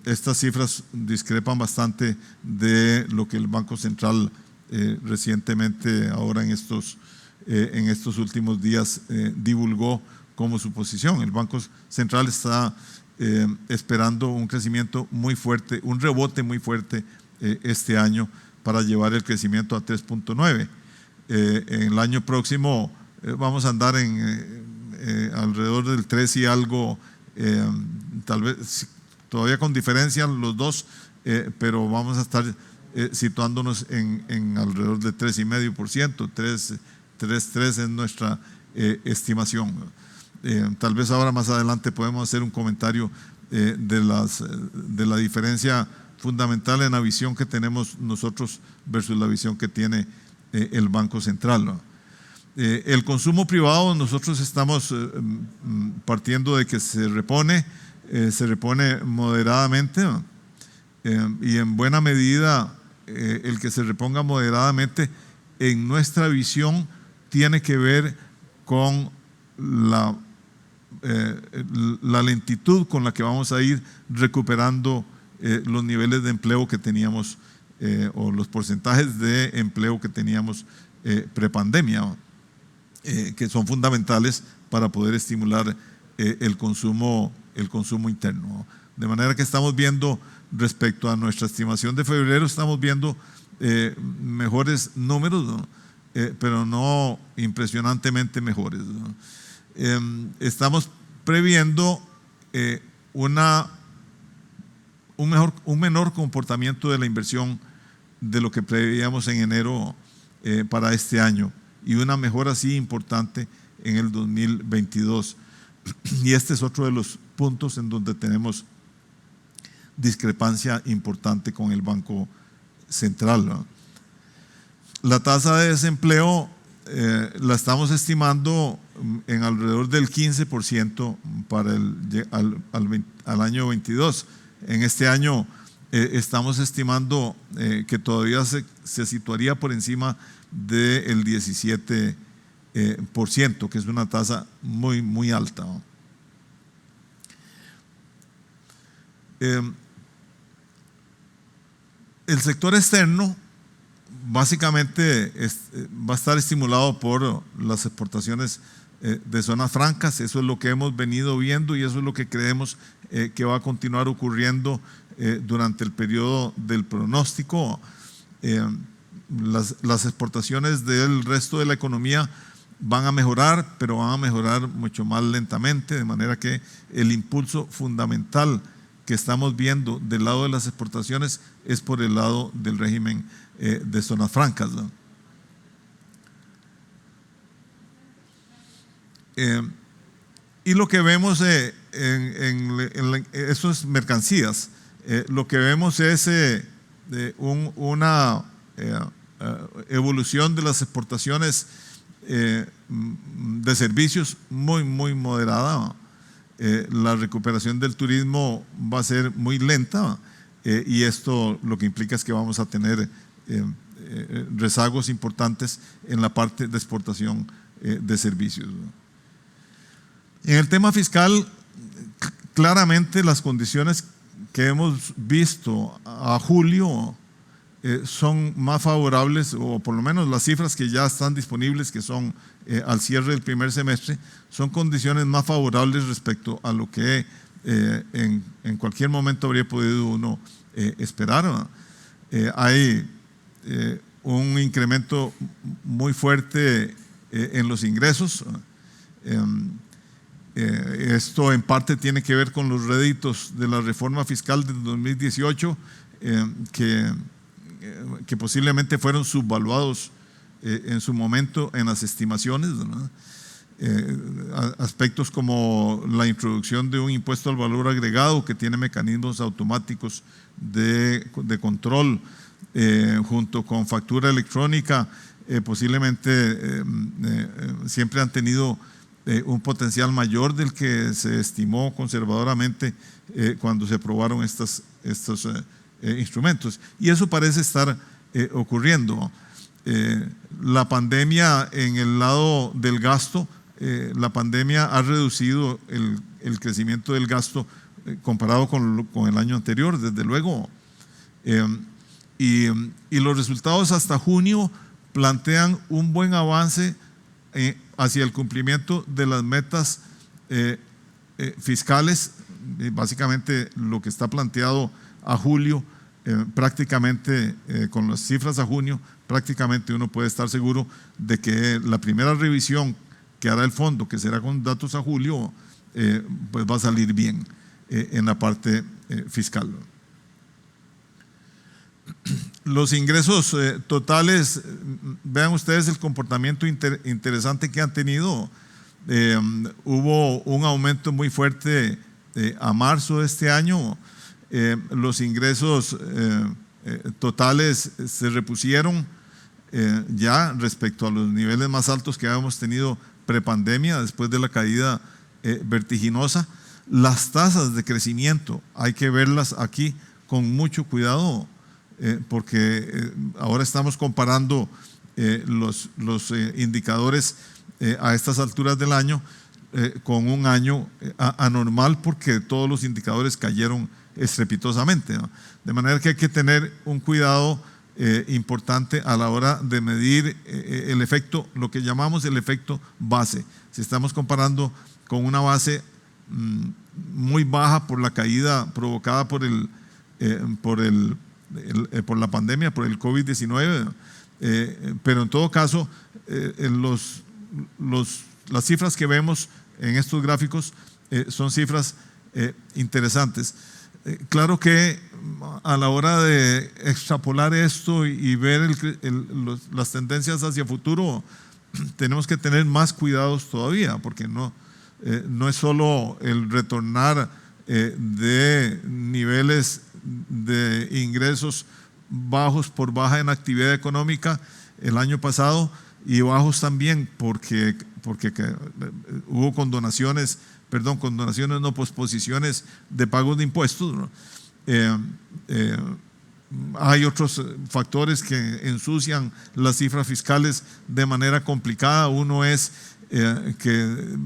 S3: estas cifras discrepan bastante de lo que el Banco Central recientemente, ahora en estos últimos días, divulgó como su posición. El Banco Central está esperando un crecimiento muy fuerte, un rebote muy fuerte este año, para llevar el crecimiento a 3.9. En el año próximo vamos a andar alrededor del 3 y algo, tal vez todavía con diferencia los dos, pero vamos a estar situándonos en alrededor de 3,5%, 3,3 es nuestra estimación. Tal vez ahora más adelante podemos hacer un comentario de la diferencia fundamental en la visión que tenemos nosotros versus la visión que tiene el Banco Central, ¿no? El consumo privado, nosotros estamos partiendo de que se repone moderadamente, ¿no? Y en buena medida el que se reponga moderadamente, en nuestra visión, tiene que ver con la lentitud con la que vamos a ir recuperando los niveles de empleo que teníamos, o los porcentajes de empleo que teníamos prepandemia, que son fundamentales para poder estimular el consumo interno. De manera que estamos viendo, respecto a nuestra estimación de febrero, estamos viendo mejores números, ¿no? Pero no impresionantemente mejores, ¿no? Estamos previendo un menor comportamiento de la inversión de lo que preveíamos en enero para este año, y una mejora así importante en el 2022. Y este es otro de los puntos en donde tenemos discrepancia importante con el Banco Central, ¿no? La tasa de desempleo la estamos estimando en alrededor del 15% para al año 22. En este año estamos estimando que todavía se situaría por encima del 17%, que es una tasa muy, muy alta, ¿no? El sector externo básicamente va a estar estimulado por las exportaciones de zonas francas. Eso es lo que hemos venido viendo y eso es lo que creemos que va a continuar ocurriendo durante el periodo del pronóstico. Las exportaciones del resto de la economía van a mejorar, pero van a mejorar mucho más lentamente, de manera que el impulso fundamental que estamos viendo del lado de las exportaciones es por el lado del régimen de zonas francas, ¿no? Y lo que vemos en esas mercancías, lo que vemos es una evolución de las exportaciones de servicios muy, muy moderada. La recuperación del turismo va a ser muy lenta, y esto lo que implica es que vamos a tener rezagos importantes en la parte de exportación de servicios, ¿no? En el tema fiscal, claramente las condiciones que hemos visto a julio son más favorables, o por lo menos las cifras que ya están disponibles, que son al cierre del primer semestre, son condiciones más favorables respecto a lo que en cualquier momento habría podido uno esperar, ¿no? Hay un incremento muy fuerte en los ingresos. Esto en parte tiene que ver con los réditos de la reforma fiscal del 2018, que posiblemente fueron subvaluados en su momento en las estimaciones, ¿no? Aspectos como la introducción de un impuesto al valor agregado que tiene mecanismos automáticos de control, junto con factura electrónica, posiblemente siempre han tenido un potencial mayor del que se estimó conservadoramente cuando se aprobaron estos instrumentos, y eso parece estar ocurriendo. La pandemia, en el lado del gasto, la pandemia ha reducido el crecimiento del gasto comparado con el año anterior, desde luego, y los resultados hasta junio plantean un buen avance hacia el cumplimiento de las metas fiscales. Básicamente lo que está planteado a julio, prácticamente con las cifras a junio, prácticamente uno puede estar seguro de que la primera revisión que hará el fondo, que será con datos a julio, pues va a salir bien en la parte fiscal. Los ingresos totales, vean ustedes el comportamiento interesante que han tenido. Hubo un aumento muy fuerte a marzo de este año. Los ingresos totales se repusieron ya respecto a los niveles más altos que habíamos tenido prepandemia, después de la caída vertiginosa. Las tasas de crecimiento hay que verlas aquí con mucho cuidado, porque ahora estamos comparando los indicadores a estas alturas del año con un año anormal, porque todos los indicadores cayeron estrepitosamente, ¿no? De manera que hay que tener un cuidado importante a la hora de medir el efecto, lo que llamamos el efecto base. Si estamos comparando con una base muy baja por la caída provocada por la pandemia, por el COVID-19, pero en todo caso las cifras que vemos en estos gráficos son cifras interesantes. Claro que a la hora de extrapolar esto y ver las tendencias hacia futuro, tenemos que tener más cuidados todavía, porque no es solo el retornar de niveles de ingresos bajos por baja en actividad económica el año pasado, y bajos también porque hubo condonaciones, no, posposiciones de pagos de impuestos, ¿no? Hay otros factores que ensucian las cifras fiscales de manera complicada. Uno es que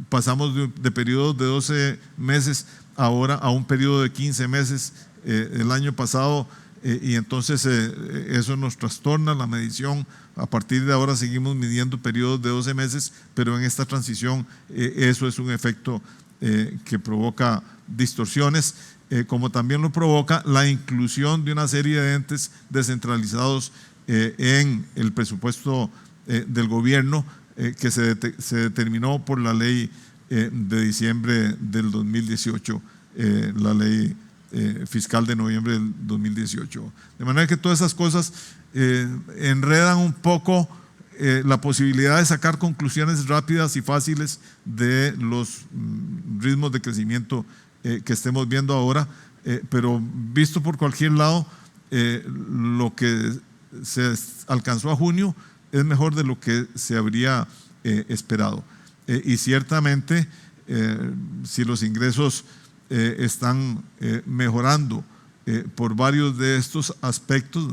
S3: pasamos de periodos de 12 meses ahora a un periodo de 15 meses el año pasado, y entonces eso nos trastorna la medición. A partir de ahora seguimos midiendo periodos de 12 meses, pero en esta transición eso es un efecto que provoca distorsiones, como también lo provoca la inclusión de una serie de entes descentralizados en el presupuesto del gobierno, que se determinó por la ley de diciembre del 2018, la ley fiscal de noviembre del 2018. De manera que todas esas cosas enredan un poco la posibilidad de sacar conclusiones rápidas y fáciles de los ritmos de crecimiento que estemos viendo ahora, pero visto por cualquier lado, lo que se alcanzó a junio es mejor de lo que se habría esperado. Y ciertamente, si los ingresos están mejorando por varios de estos aspectos,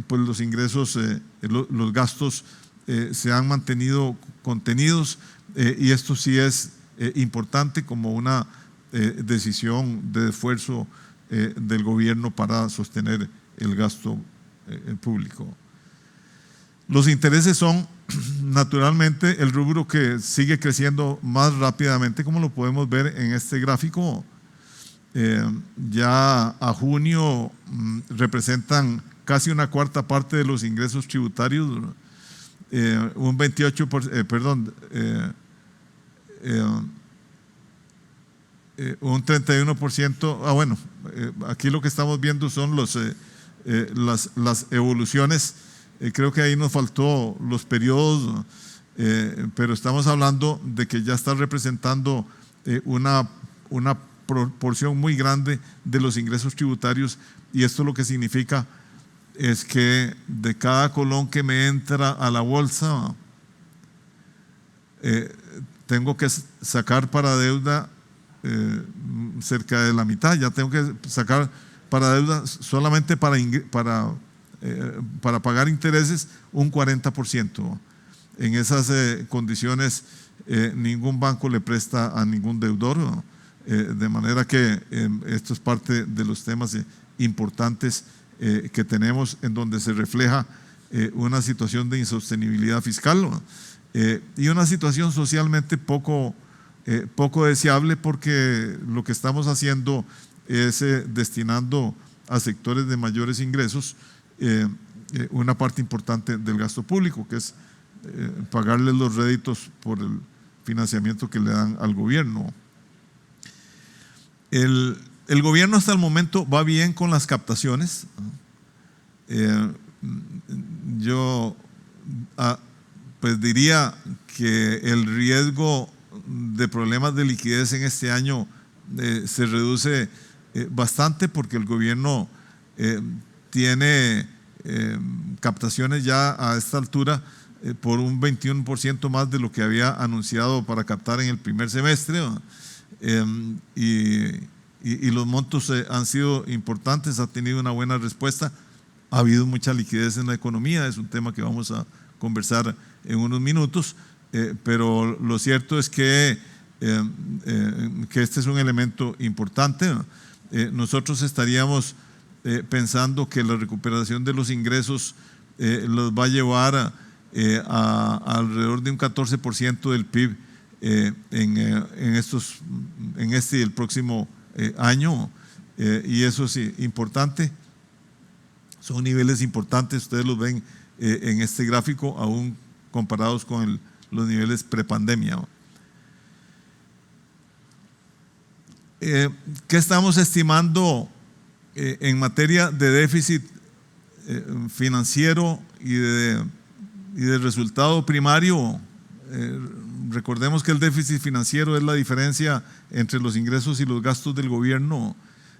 S3: pues los ingresos, los gastos se han mantenido contenidos, y esto sí es importante como una decisión de esfuerzo del gobierno para sostener el gasto público. Los intereses son naturalmente el rubro que sigue creciendo más rápidamente, como lo podemos ver en este gráfico. Ya a junio representan casi una cuarta parte de los ingresos tributarios, un 28%, un 31%. Aquí lo que estamos viendo son las evoluciones. Creo que ahí nos faltó los periodos, pero estamos hablando de que ya está representando una proporción muy grande de los ingresos tributarios, y esto lo que significa es que de cada colón que me entra a la bolsa, tengo que sacar para deuda cerca de la mitad. Ya tengo que sacar para deuda solamente para pagar intereses un 40%. En esas condiciones ningún banco le presta a ningún deudor, ¿no? De manera que esto es parte de los temas importantes que tenemos, en donde se refleja una situación de insostenibilidad fiscal, ¿no? Y una situación socialmente poco deseable, porque lo que estamos haciendo es destinando a sectores de mayores ingresos una parte importante del gasto público, que es pagarles los réditos por el financiamiento que le dan al gobierno. El gobierno hasta el momento va bien con las captaciones. Yo pues diría que el riesgo de problemas de liquidez en este año se reduce bastante, porque el gobierno tiene captaciones ya a esta altura por un 21% más de lo que había anunciado para captar en el primer semestre, y los montos han sido importantes, ha tenido una buena respuesta, ha habido mucha liquidez en la economía. Es un tema que vamos a conversar en unos minutos, pero lo cierto es que este es un elemento importante. Nosotros estaríamos pensando que la recuperación de los ingresos los va a llevar a alrededor de un 14% del PIB en este y el próximo año, y eso es importante. Son niveles importantes, ustedes los ven en este gráfico, aún comparados con los niveles prepandemia. ¿Qué estamos estimando en materia de déficit financiero y de resultado primario? Recordemos que el déficit financiero es la diferencia entre los ingresos y los gastos del gobierno,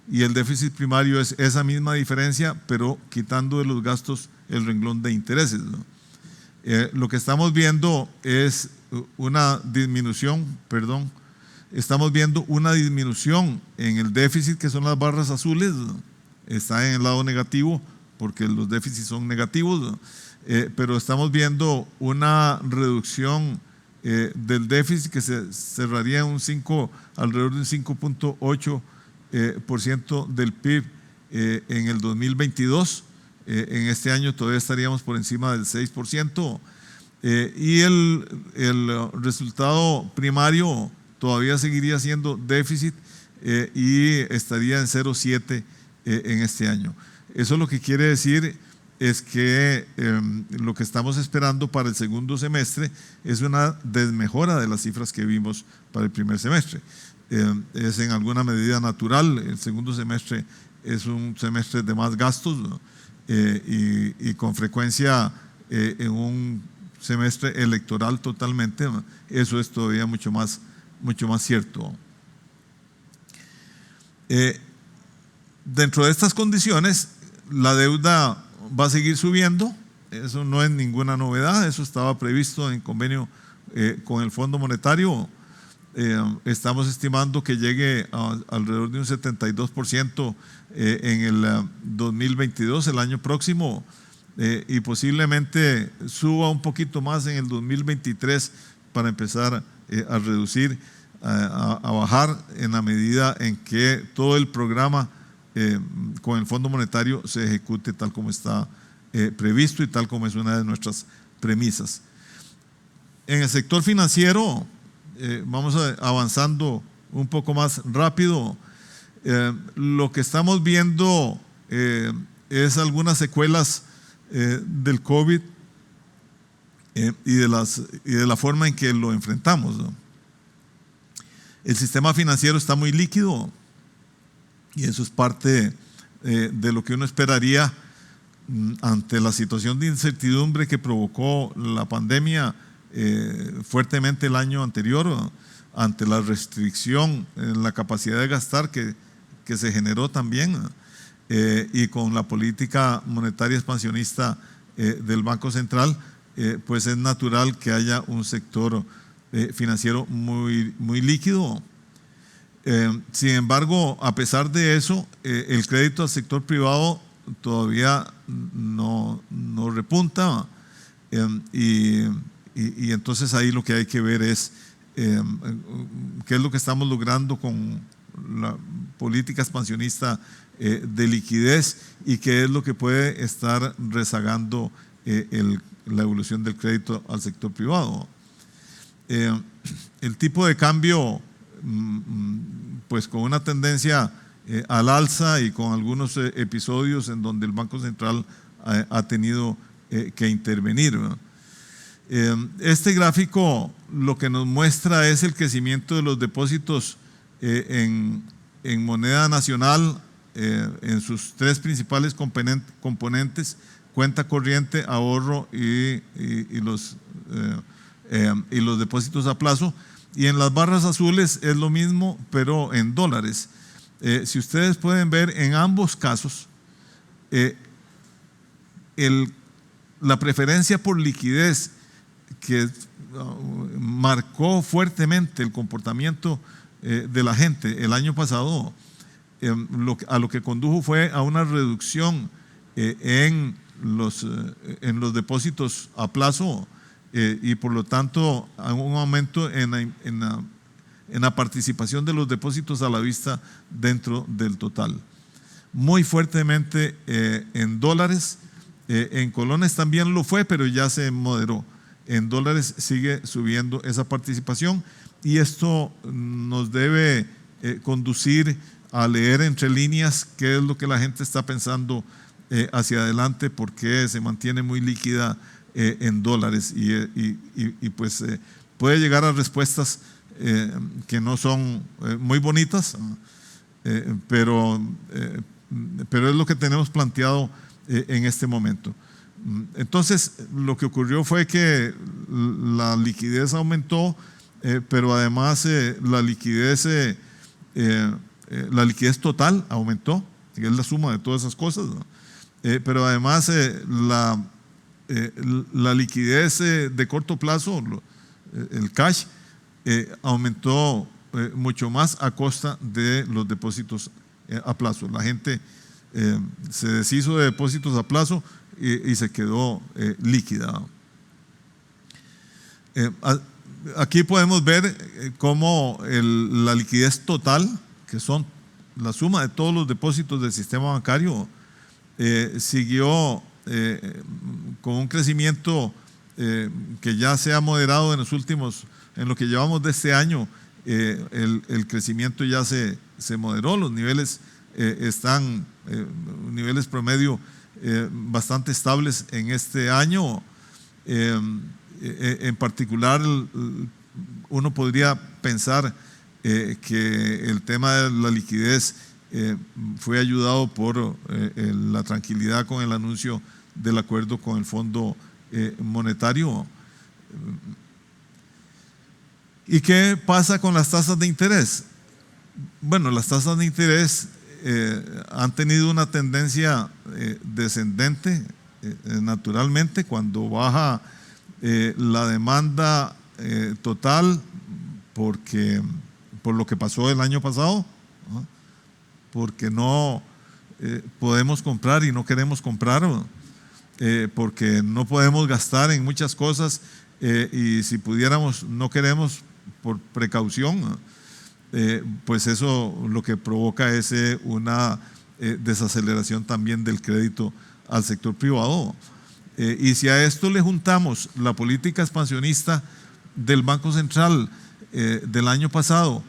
S3: y el déficit primario es esa misma diferencia, pero quitando de los gastos el renglón de intereses, ¿no? Lo que estamos viendo es una disminución, estamos viendo una disminución en el déficit, que son las barras azules, ¿no? Está en el lado negativo porque los déficits son negativos, ¿no? Pero estamos viendo una reducción del déficit que se cerraría en alrededor de un 5.8% del PIB en el 2022. En este año todavía estaríamos por encima del 6%, y el resultado primario todavía seguiría siendo déficit y estaría en 0.7 en este año. Eso lo que quiere decir es que lo que estamos esperando para el segundo semestre es una desmejora de las cifras que vimos para el primer semestre. Es en alguna medida natural. El segundo semestre es un semestre de más gastos, ¿no? Y con frecuencia en un semestre electoral totalmente, ¿no? Eso es todavía mucho más cierto. Dentro de estas condiciones, la deuda va a seguir subiendo. Eso no es ninguna novedad, eso estaba previsto en convenio con el Fondo Monetario. Estamos estimando que llegue a alrededor de un 72% en el 2022, el año próximo, y posiblemente suba un poquito más en el 2023 para empezar a reducir, a bajar en la medida en que todo el programa con el Fondo Monetario se ejecute tal como está previsto y tal como es una de nuestras premisas. En el sector financiero, vamos avanzando un poco más rápido. Lo que estamos viendo es algunas secuelas del COVID y de la forma en que lo enfrentamos, ¿no? El sistema financiero está muy líquido, y eso es parte de lo que uno esperaría ante la situación de incertidumbre que provocó la pandemia fuertemente el año anterior, ante la restricción en la capacidad de gastar que se generó también, y con la política monetaria expansionista del Banco Central, pues es natural que haya un sector financiero muy líquido. Sin embargo, a pesar de eso, el crédito al sector privado todavía no repunta, y entonces ahí lo que hay que ver es qué es lo que estamos logrando con la política expansionista de liquidez, y qué es lo que puede estar rezagando la evolución del crédito al sector privado. El tipo de cambio, pues con una tendencia al alza y con algunos episodios en donde el Banco Central ha tenido que intervenir, ¿no? Este gráfico lo que nos muestra es el crecimiento de los depósitos en moneda nacional, en sus tres principales componentes: cuenta corriente, ahorro y los depósitos a plazo. Y en las barras azules es lo mismo, pero en dólares. Si ustedes pueden ver, en ambos casos la preferencia por liquidez que marcó fuertemente el comportamiento de la gente el año pasado, a lo que condujo fue a una reducción en los depósitos a plazo, y por lo tanto a un aumento en la participación de los depósitos a la vista dentro del total. Muy fuertemente en dólares, en colones también lo fue, pero ya se moderó. en dólares sigue subiendo esa participación, y esto nos debe conducir a leer entre líneas qué es lo que la gente está pensando hacia adelante, porque se mantiene muy líquida en dólares y pues puede llegar a respuestas que no son muy bonitas, pero es lo que tenemos planteado en este momento. Entonces, lo que ocurrió fue que la liquidez aumentó, pero además la liquidez total aumentó, que es la suma de todas esas cosas, ¿no? Pero además la liquidez de corto plazo, el cash, aumentó mucho más a costa de los depósitos a plazo. La gente se deshizo de depósitos a plazo y se quedó líquida. Aquí podemos ver cómo la liquidez total, que son la suma de todos los depósitos del sistema bancario, siguió con un crecimiento que ya se ha moderado en lo que llevamos de este año. El crecimiento ya se moderó, los niveles están niveles promedio bastante estables en este año. En particular, uno podría pensar que el tema de la liquidez fue ayudado por la tranquilidad con el anuncio del acuerdo con el Fondo Monetario. ¿Y qué pasa con las tasas de interés? Bueno, las tasas de interés han tenido una tendencia descendente naturalmente. Cuando baja la demanda total por lo que pasó el año pasado, ¿no? Porque no podemos comprar y no queremos comprar, porque no podemos gastar en muchas cosas, y si pudiéramos no queremos por precaución, pues eso lo que provoca es una desaceleración también del crédito al sector privado. Y si a esto le juntamos la política expansionista del Banco Central del año pasado,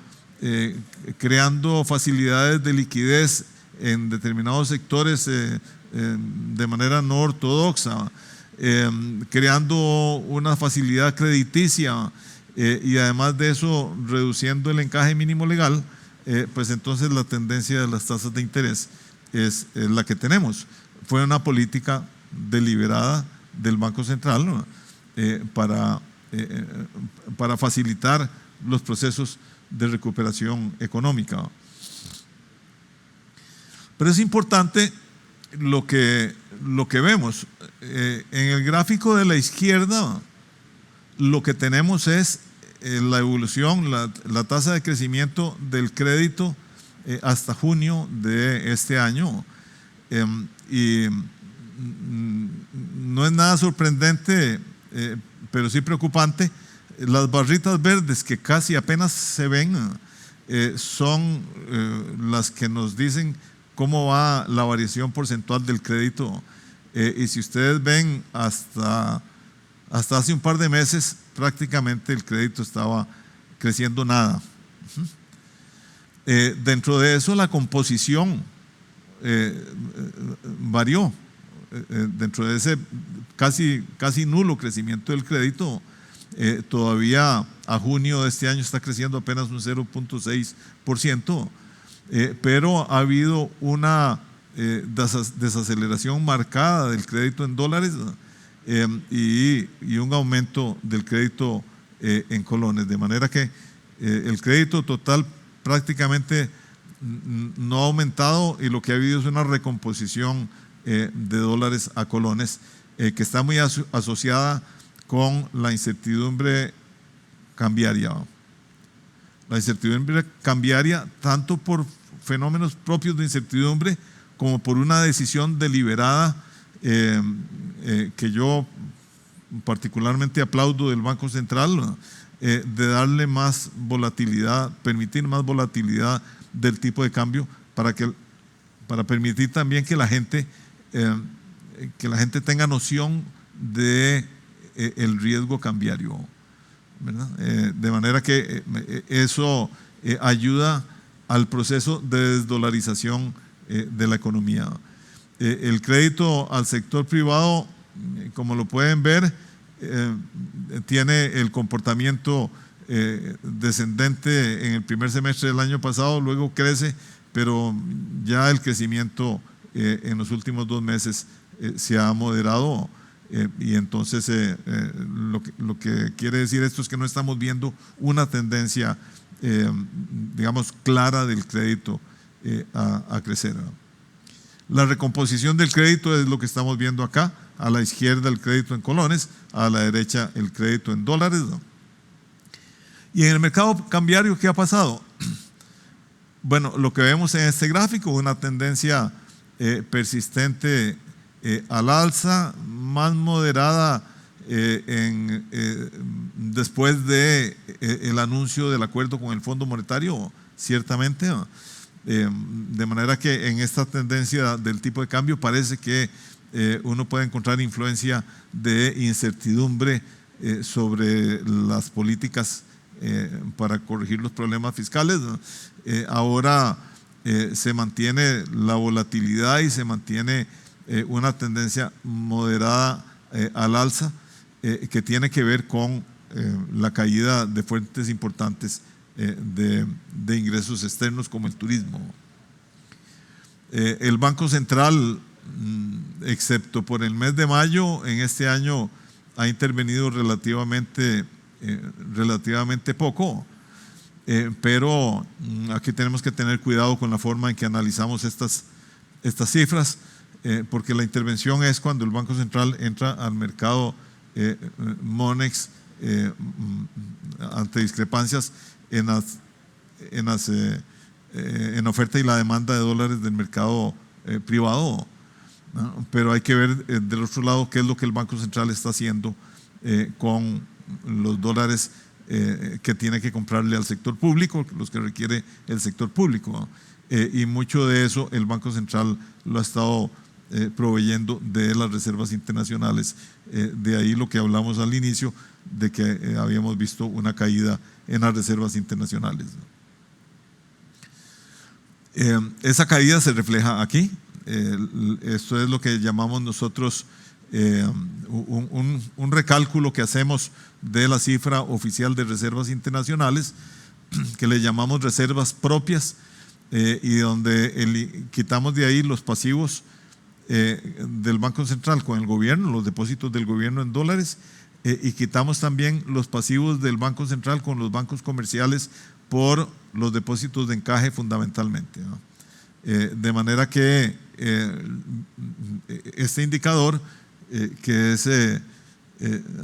S3: creando facilidades de liquidez en determinados sectores de manera no ortodoxa, creando una facilidad crediticia, y además de eso reduciendo el encaje mínimo legal, pues entonces la tendencia de las tasas de interés es la que tenemos. Fue una política deliberada del Banco Central, ¿no? Para facilitar los procesos de recuperación económica. Pero es importante lo que vemos. En el gráfico de la izquierda, lo que tenemos es la evolución, la tasa de crecimiento del crédito hasta junio de este año. Y no es nada sorprendente, pero sí preocupante. Las barritas verdes que casi apenas se ven son las que nos dicen cómo va la variación porcentual del crédito. Y si ustedes ven, hasta hace un par de meses prácticamente el crédito estaba creciendo nada. Dentro de eso la composición varió. Dentro de ese casi nulo crecimiento del crédito, todavía a junio de este año está creciendo apenas un 0.6%, pero ha habido una desaceleración marcada del crédito en dólares, y un aumento del crédito en colones, de manera que el crédito total prácticamente no ha aumentado, y lo que ha habido es una recomposición de dólares a colones, que está muy asociada con la incertidumbre cambiaria. La incertidumbre cambiaria, tanto por fenómenos propios de incertidumbre como por una decisión deliberada que yo particularmente aplaudo del Banco Central, de darle más volatilidad, permitir más volatilidad del tipo de cambio para permitir también que la gente tenga noción de el riesgo cambiario, ¿verdad? De manera que eso ayuda al proceso de desdolarización de la economía. El crédito al sector privado, como lo pueden ver, tiene el comportamiento descendente en el primer semestre del año pasado, luego crece, pero ya el crecimiento en los últimos 2 meses se ha moderado, y entonces lo que quiere decir esto es que no estamos viendo una tendencia digamos clara del crédito a crecer, ¿no? La recomposición del crédito es lo que estamos viendo acá. A la izquierda el crédito en colones, a la derecha el crédito en dólares, ¿no? Y en el mercado cambiario, ¿qué ha pasado? Bueno, lo que vemos en este gráfico, una tendencia persistente al alza, más moderada después de el anuncio del acuerdo con el Fondo Monetario, ciertamente, ¿no? De manera que en esta tendencia del tipo de cambio parece que uno puede encontrar influencia de incertidumbre sobre las políticas para corregir los problemas fiscales, ¿no? Ahora se mantiene la volatilidad y se mantiene una tendencia moderada al alza que tiene que ver con la caída de fuentes importantes de ingresos externos como el turismo. El Banco Central, excepto por el mes de mayo, en este año ha intervenido relativamente poco, pero aquí tenemos que tener cuidado con la forma en que analizamos estas cifras, porque la intervención es cuando el Banco Central entra al mercado Monex ante discrepancias en oferta y la demanda de dólares del mercado privado, ¿no? Pero hay que ver del otro lado qué es lo que el Banco Central está haciendo con los dólares que tiene que comprarle al sector público, los que requiere el sector público, ¿no? Y mucho de eso el Banco Central lo ha estado proveyendo de las reservas internacionales. De ahí lo que hablamos al inicio de que habíamos visto una caída en las reservas internacionales. Esa caída se refleja aquí. Esto es lo que llamamos nosotros un recálculo que hacemos de la cifra oficial de reservas internacionales, que le llamamos reservas propias, y donde quitamos de ahí los pasivos del Banco Central con el gobierno, los depósitos del gobierno en dólares, y quitamos también los pasivos del Banco Central con los bancos comerciales por los depósitos de encaje fundamentalmente, ¿no? De manera que este indicador, que es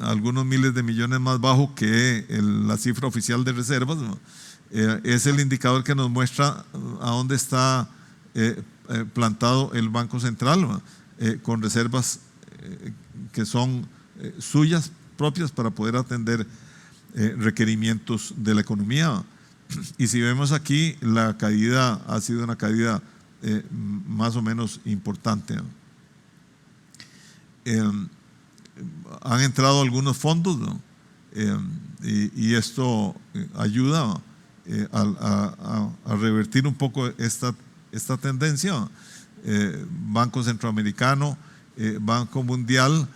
S3: algunos miles de millones más bajo que la cifra oficial de reservas, ¿no? Es el indicador que nos muestra a dónde está plantado el Banco Central, ¿no? Con reservas que son suyas propias para poder atender requerimientos de la economía. Y si vemos aquí, la caída ha sido una caída más o menos importante, ¿no? Han entrado algunos fondos, ¿no? Y esto ayuda a revertir un poco esta tendencia, ¿no? Banco Centroamericano, Banco Mundial,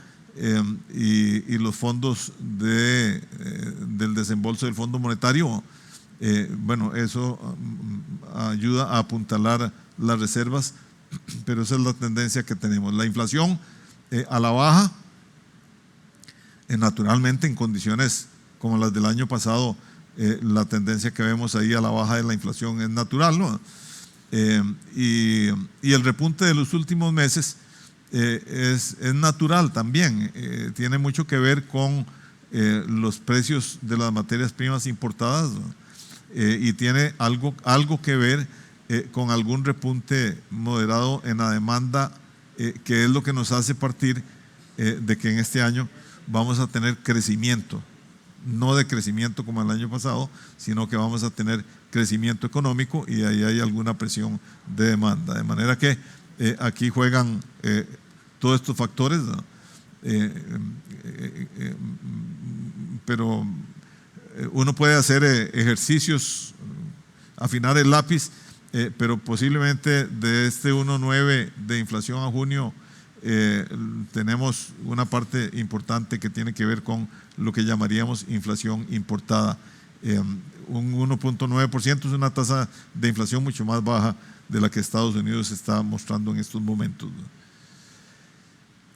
S3: y los fondos del desembolso del Fondo Monetario, bueno, eso ayuda a apuntalar las reservas, pero esa es la tendencia que tenemos. La inflación a la baja, naturalmente en condiciones como las del año pasado, la tendencia que vemos ahí a la baja de la inflación es natural, ¿no? Y el repunte de los últimos meses es natural también, tiene mucho que ver con los precios de las materias primas importadas, ¿no? Y tiene algo que ver con algún repunte moderado en la demanda, que es lo que nos hace partir de que en este año vamos a tener crecimiento, no decrecimiento como el año pasado, sino que vamos a tener crecimiento económico, y ahí hay alguna presión de demanda. De manera que aquí juegan todos estos factores, ¿no? pero uno puede hacer ejercicios, afinar el lápiz, pero posiblemente de este 1,9 de inflación a junio tenemos una parte importante que tiene que ver con lo que llamaríamos inflación importada. Un 1,9% es una tasa de inflación mucho más baja de la que Estados Unidos está mostrando en estos momentos.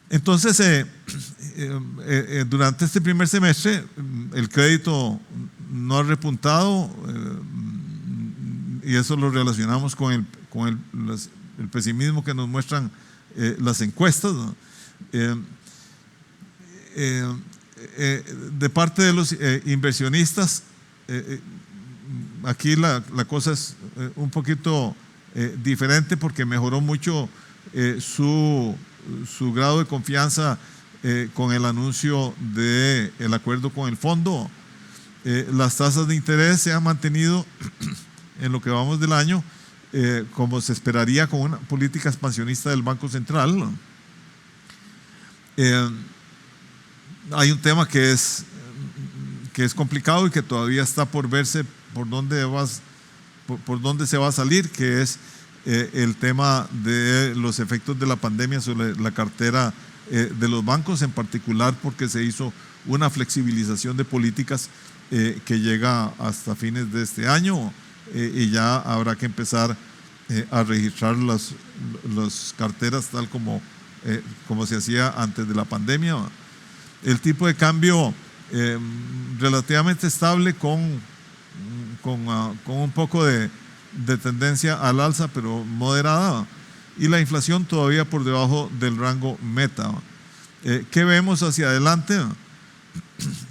S3: Entonces, durante este primer semestre, el crédito no ha repuntado, y eso lo relacionamos con el pesimismo que nos muestran las encuestas, ¿no? De parte de los inversionistas, aquí la cosa es un poquito diferente, porque mejoró mucho su grado de confianza con el anuncio del acuerdo con el fondo. Las tasas de interés se han mantenido en lo que vamos del año, como se esperaría con una política expansionista del Banco Central, ¿no? Hay un tema que es complicado y que todavía está por verse por dónde se va a salir, que es el tema de los efectos de la pandemia sobre la cartera de los bancos, en particular porque se hizo una flexibilización de políticas que llega hasta fines de este año, y ya habrá que empezar a registrar las carteras tal como se hacía antes de la pandemia. El tipo de cambio relativamente estable con un poco de tendencia al alza, pero moderada, y la inflación todavía por debajo del rango meta. ¿Qué vemos hacia adelante?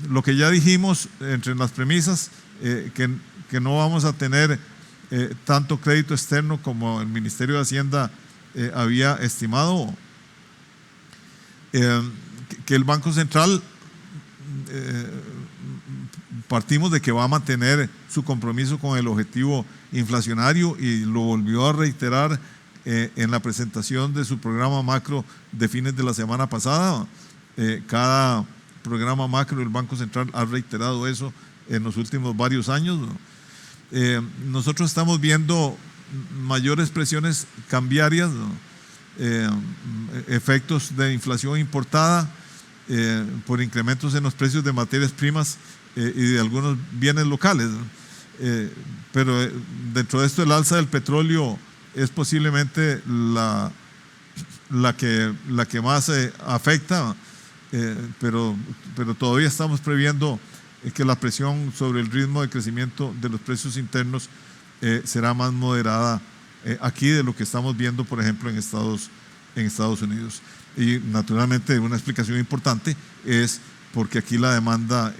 S3: Lo que ya dijimos entre las premisas, que no vamos a tener tanto crédito externo como el Ministerio de Hacienda había estimado, que el Banco Central partimos de que va a mantener su compromiso con el objetivo inflacionario, y lo volvió a reiterar en la presentación de su programa macro de fines de la semana pasada. Cada programa macro del Banco Central ha reiterado eso en los últimos varios años. Nosotros estamos viendo mayores presiones cambiarias, ¿no? Efectos de inflación importada por incrementos en los precios de materias primas y de algunos bienes locales, ¿no? Pero dentro de esto, el alza del petróleo es posiblemente la que más afecta, pero todavía estamos previendo que la presión sobre el ritmo de crecimiento de los precios internos será más moderada aquí de lo que estamos viendo, por ejemplo, en Estados Unidos. Y naturalmente una explicación importante es porque aquí la demanda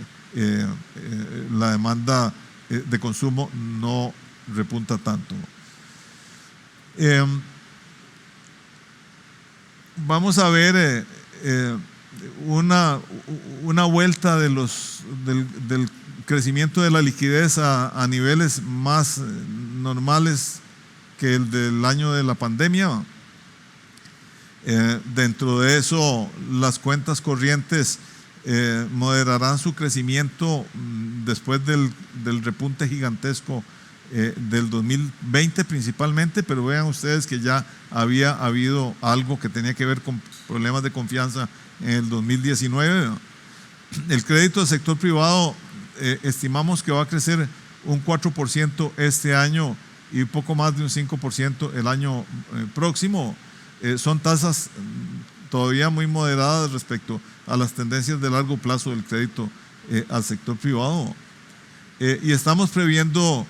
S3: de consumo no repunta tanto. Vamos a ver una vuelta del crecimiento de la liquidez a niveles más normales que el del año de la pandemia. Dentro de eso, las cuentas corrientes moderarán su crecimiento después del repunte gigantesco del 2020 principalmente, pero vean ustedes que ya había habido algo que tenía que ver con problemas de confianza en el 2019. El crédito del sector privado estimamos que va a crecer un 4% este año y poco más de un 5% el año próximo. Son tasas todavía muy moderadas respecto a las tendencias de largo plazo del crédito al sector privado. Y estamos previendo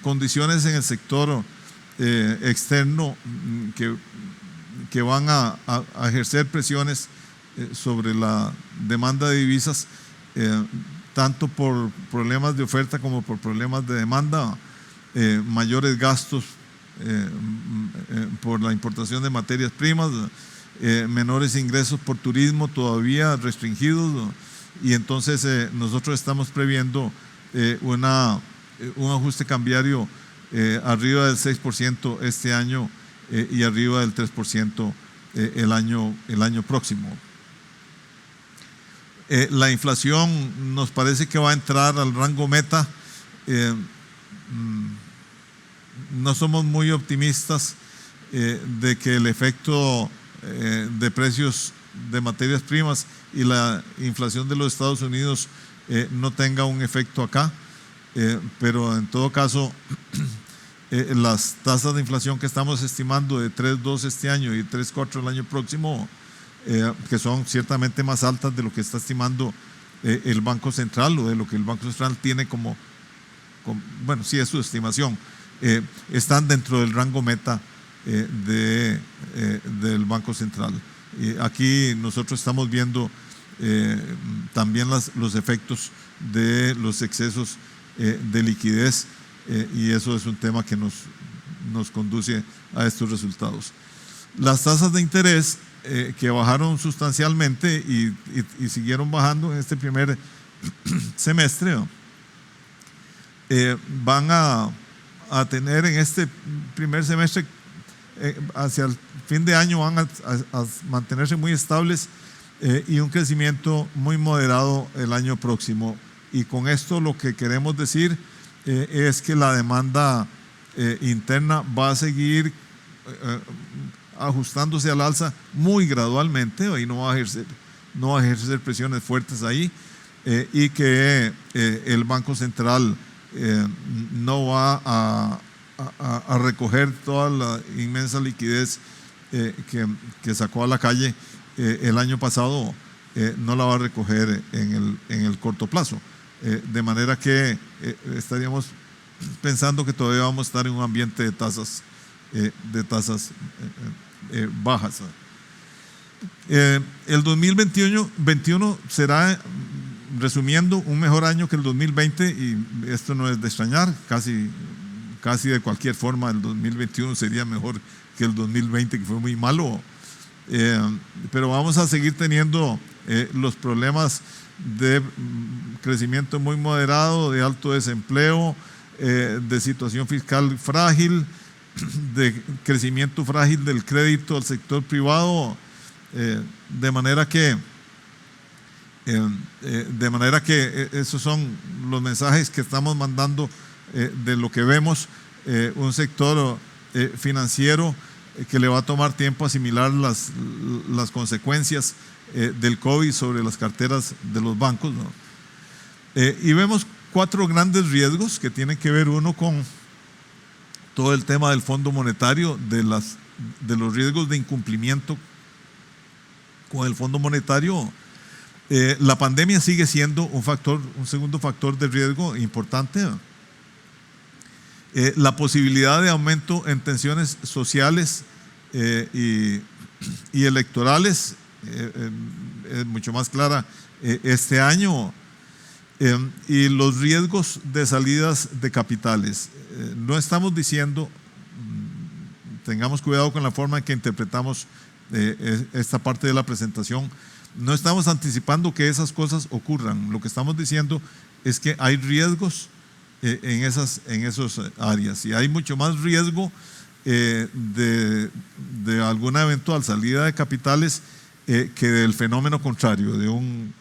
S3: condiciones en el sector externo que van a ejercer presiones sobre la demanda de divisas, tanto por problemas de oferta como por problemas de demanda, mayores gastos por la importación de materias primas, menores ingresos por turismo todavía restringidos, ¿no? Y entonces nosotros estamos previendo un ajuste cambiario arriba del 6% este año y arriba del 3% el año próximo. La inflación nos parece que va a entrar al rango meta. No somos muy optimistas de que el efecto de precios de materias primas y la inflación de los Estados Unidos no tenga un efecto acá, pero en todo caso las tasas de inflación que estamos estimando de 3,2 este año y 3,4 el año próximo, que son ciertamente más altas de lo que está estimando el Banco Central, o de lo que el Banco Central tiene como bueno, sí es su estimación, están dentro del rango meta del Banco Central. Aquí nosotros estamos viendo también los efectos de los excesos de liquidez, y eso es un tema que nos conduce a estos resultados. Las tasas de interés que bajaron sustancialmente y siguieron bajando en este primer semestre, van a tener en este primer semestre, hacia el fin de año van a mantenerse muy estables, y un crecimiento muy moderado el año próximo. Y con esto lo que queremos decir es que la demanda interna va a seguir ajustándose al alza muy gradualmente, y no va a ejercer presiones fuertes ahí, y que el Banco Central no va a recoger toda la inmensa liquidez que sacó a la calle el año pasado, no la va a recoger en el corto plazo, de manera que estaríamos pensando que todavía vamos a estar en un ambiente de tasas bajas. El 2021 será, resumiendo, un mejor año que el 2020, y esto no es de extrañar, casi de cualquier forma el 2021 sería mejor que el 2020, que fue muy malo, pero vamos a seguir teniendo los problemas de crecimiento muy moderado, de alto desempleo, de situación fiscal frágil, de crecimiento frágil del crédito al sector privado, de manera que esos son los mensajes que estamos mandando de lo que vemos, un sector financiero que le va a tomar tiempo asimilar las consecuencias del COVID sobre las carteras de los bancos, ¿no? Y vemos 4 grandes riesgos que tienen que ver, uno con todo el tema del Fondo Monetario, de los riesgos de incumplimiento con el Fondo Monetario. La pandemia sigue siendo un segundo factor de riesgo importante, ¿no? La posibilidad de aumento en tensiones sociales y electorales es mucho más clara este año, y los riesgos de salidas de capitales. No estamos diciendo, tengamos cuidado con la forma en que interpretamos esta parte de la presentación, no estamos anticipando que esas cosas ocurran. Lo que estamos diciendo es que hay riesgos en esas áreas, y hay mucho más riesgo de alguna eventual salida de capitales que del fenómeno contrario, de un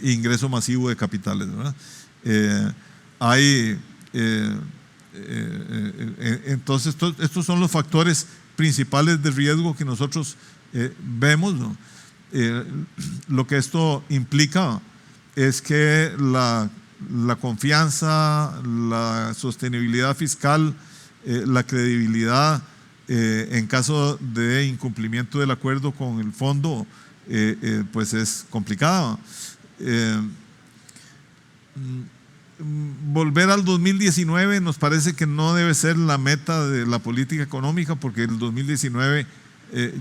S3: ingreso masivo de capitales, ¿verdad? Entonces estos son los factores principales de riesgo que nosotros vemos, ¿no? Lo que esto implica es que la confianza, la sostenibilidad fiscal, la credibilidad en caso de incumplimiento del acuerdo con el fondo, pues es complicada. Volver al 2019 nos parece que no debe ser la meta de la política económica, porque el 2019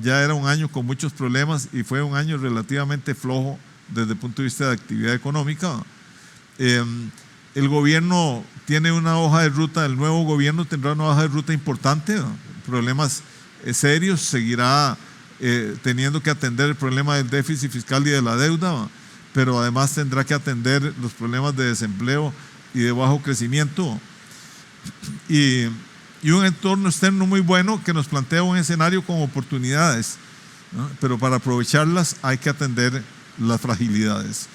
S3: ya era un año con muchos problemas y fue un año relativamente flojo desde el punto de vista de actividad económica. El gobierno tiene una hoja de ruta, el nuevo gobierno tendrá una hoja de ruta importante, ¿no? Problemas serios, seguirá teniendo que atender el problema del déficit fiscal y de la deuda, ¿no? Pero además tendrá que atender los problemas de desempleo y de bajo crecimiento, y un entorno externo muy bueno que nos plantea un escenario con oportunidades, ¿no? Pero para aprovecharlas hay que atender las fragilidades.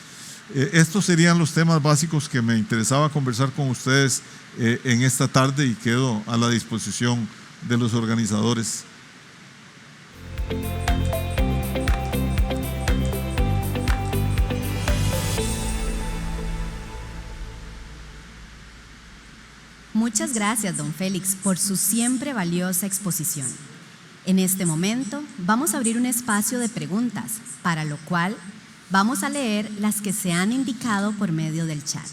S3: Estos serían los temas básicos que me interesaba conversar con ustedes en esta tarde y quedo a la disposición de los organizadores.
S1: Muchas gracias, don Félix, por su siempre valiosa exposición. En este momento vamos a abrir un espacio de preguntas, para lo cual vamos a leer las que se han indicado por medio del chat.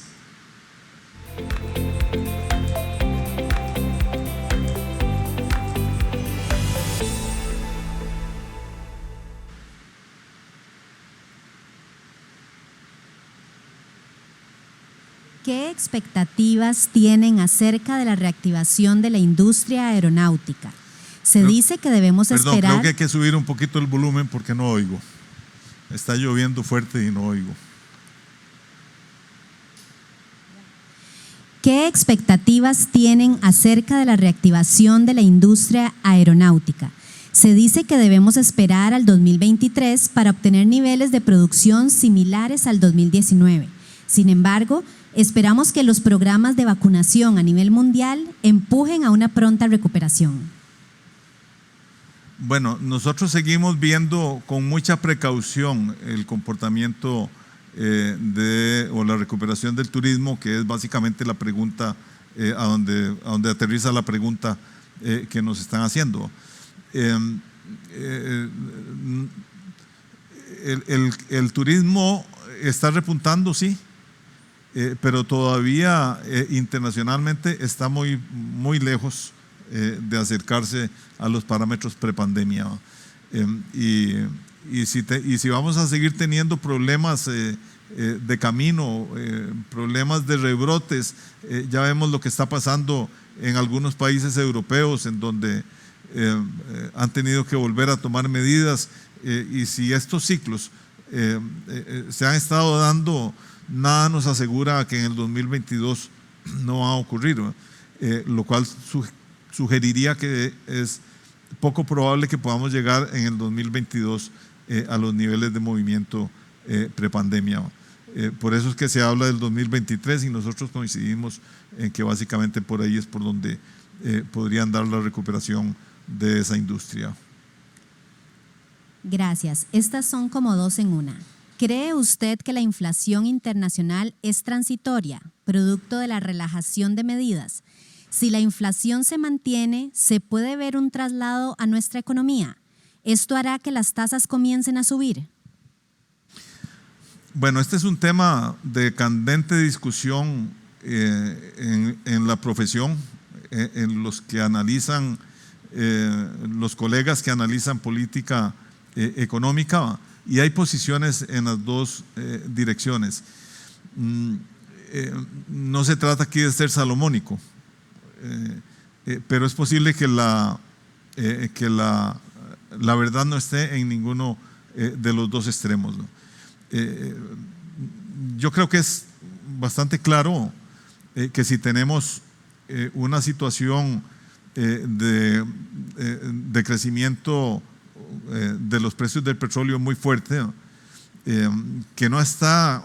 S1: ¿Qué expectativas tienen acerca de la reactivación de la industria aeronáutica? Se dice que debemos esperar…
S3: Creo que hay que subir un poquito el volumen porque no oigo. Está lloviendo fuerte y no oigo.
S1: ¿Qué expectativas tienen acerca de la reactivación de la industria aeronáutica? Se dice que debemos esperar al 2023 para obtener niveles de producción similares al 2019. Sin embargo, esperamos que los programas de vacunación a nivel mundial empujen a una pronta recuperación.
S3: Bueno, nosotros seguimos viendo con mucha precaución el comportamiento o la recuperación del turismo, que es básicamente la pregunta a donde aterriza la pregunta que nos están haciendo. El turismo está repuntando, sí, pero todavía internacionalmente está muy lejos de acercarse a los parámetros prepandemia. Y si vamos a seguir teniendo problemas de camino, problemas de rebrotes, ya vemos lo que está pasando en algunos países europeos en donde han tenido que volver a tomar medidas, y si estos ciclos se han estado dando, nada nos asegura que en el 2022 no va a ocurrir, lo cual sugeriría que es poco probable que podamos llegar en el 2022 a los niveles de movimiento prepandemia. Por eso es que se habla del 2023 y nosotros coincidimos en que básicamente por ahí es por donde podrían dar la recuperación de esa industria.
S1: Gracias. Estas son como dos en una. ¿Cree usted que la inflación internacional es transitoria, producto de la relajación de medidas? Si la inflación se mantiene, ¿se puede ver un traslado a nuestra economía? ¿Esto hará que las tasas comiencen a subir?
S3: Bueno, este es un tema de candente discusión en la profesión, en los que analizan, los colegas que analizan política económica, y hay posiciones en las dos direcciones. No se trata aquí de ser salomónico, pero es posible que la verdad no esté en ninguno de los dos extremos, ¿no? Yo creo que es bastante claro que si tenemos una situación de crecimiento de los precios del petróleo muy fuerte, que no está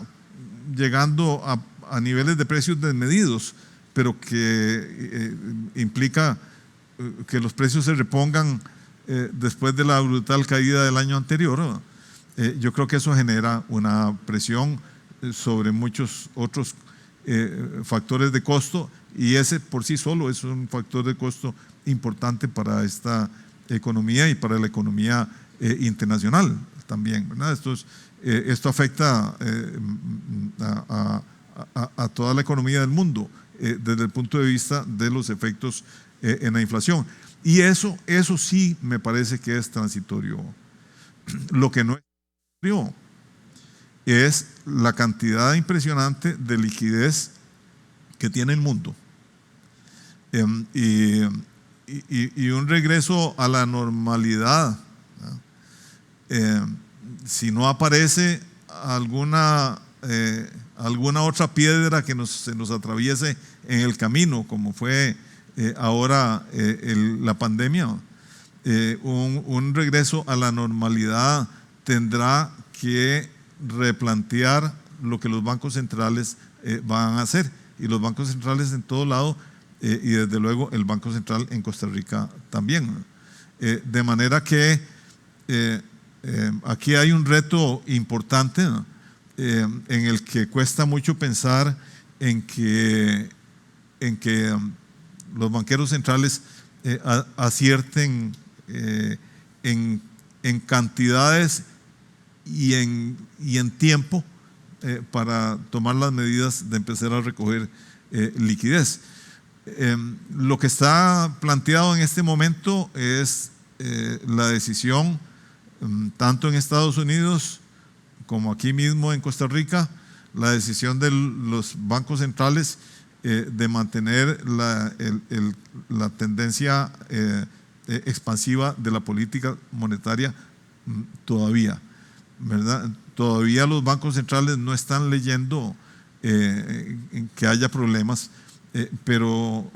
S3: llegando a niveles de precios desmedidos, pero que implica que los precios se repongan después de la brutal caída del año anterior. Yo creo que eso genera una presión sobre muchos otros factores de costo, y ese por sí solo es un factor de costo importante para esta economía y para la economía internacional también, ¿verdad? Esto afecta a toda la economía del mundo desde el punto de vista de los efectos en la inflación, y eso sí me parece que es transitorio. Lo que no es transitorio es la cantidad impresionante de liquidez que tiene el mundo, y un regreso a la normalidad, si no aparece alguna otra piedra que se nos atraviese en el camino, como fue ahora la pandemia, un regreso a la normalidad tendrá que replantear lo que los bancos centrales van a hacer. Y los bancos centrales en todo lado, y desde luego el Banco Central en Costa Rica también. De manera que aquí hay un reto importante, ¿no? En el que cuesta mucho pensar en que los banqueros centrales acierten en cantidades y en tiempo para tomar las medidas de empezar a recoger liquidez. Lo que está planteado en este momento es la decisión, tanto en Estados Unidos como aquí mismo en Costa Rica, la decisión de los bancos centrales de mantener la tendencia expansiva de la política monetaria todavía, ¿verdad? Todavía los bancos centrales no están leyendo que haya problemas, pero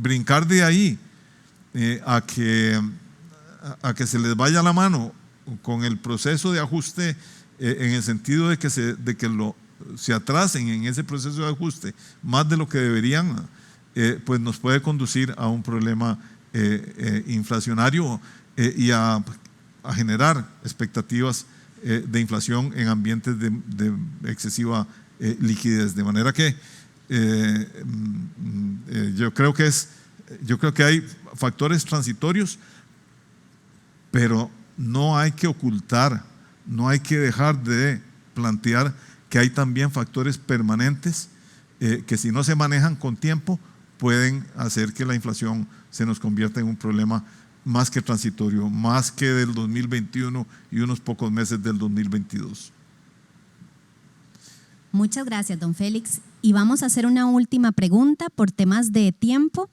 S3: brincar de ahí a que se les vaya la mano con el proceso de ajuste, en el sentido de que se atrasen en ese proceso de ajuste más de lo que deberían, pues nos puede conducir a un problema inflacionario y a generar expectativas de inflación en ambientes de excesiva liquidez. De manera que yo creo que hay factores transitorios, pero no hay que ocultar, no hay que dejar de plantear que hay también factores permanentes que, si no se manejan con tiempo, pueden hacer que la inflación se nos convierta en un problema más que transitorio, más que del 2021 y unos pocos meses del 2022.
S1: Muchas gracias, don Félix. Y vamos a hacer una última pregunta por temas de tiempo.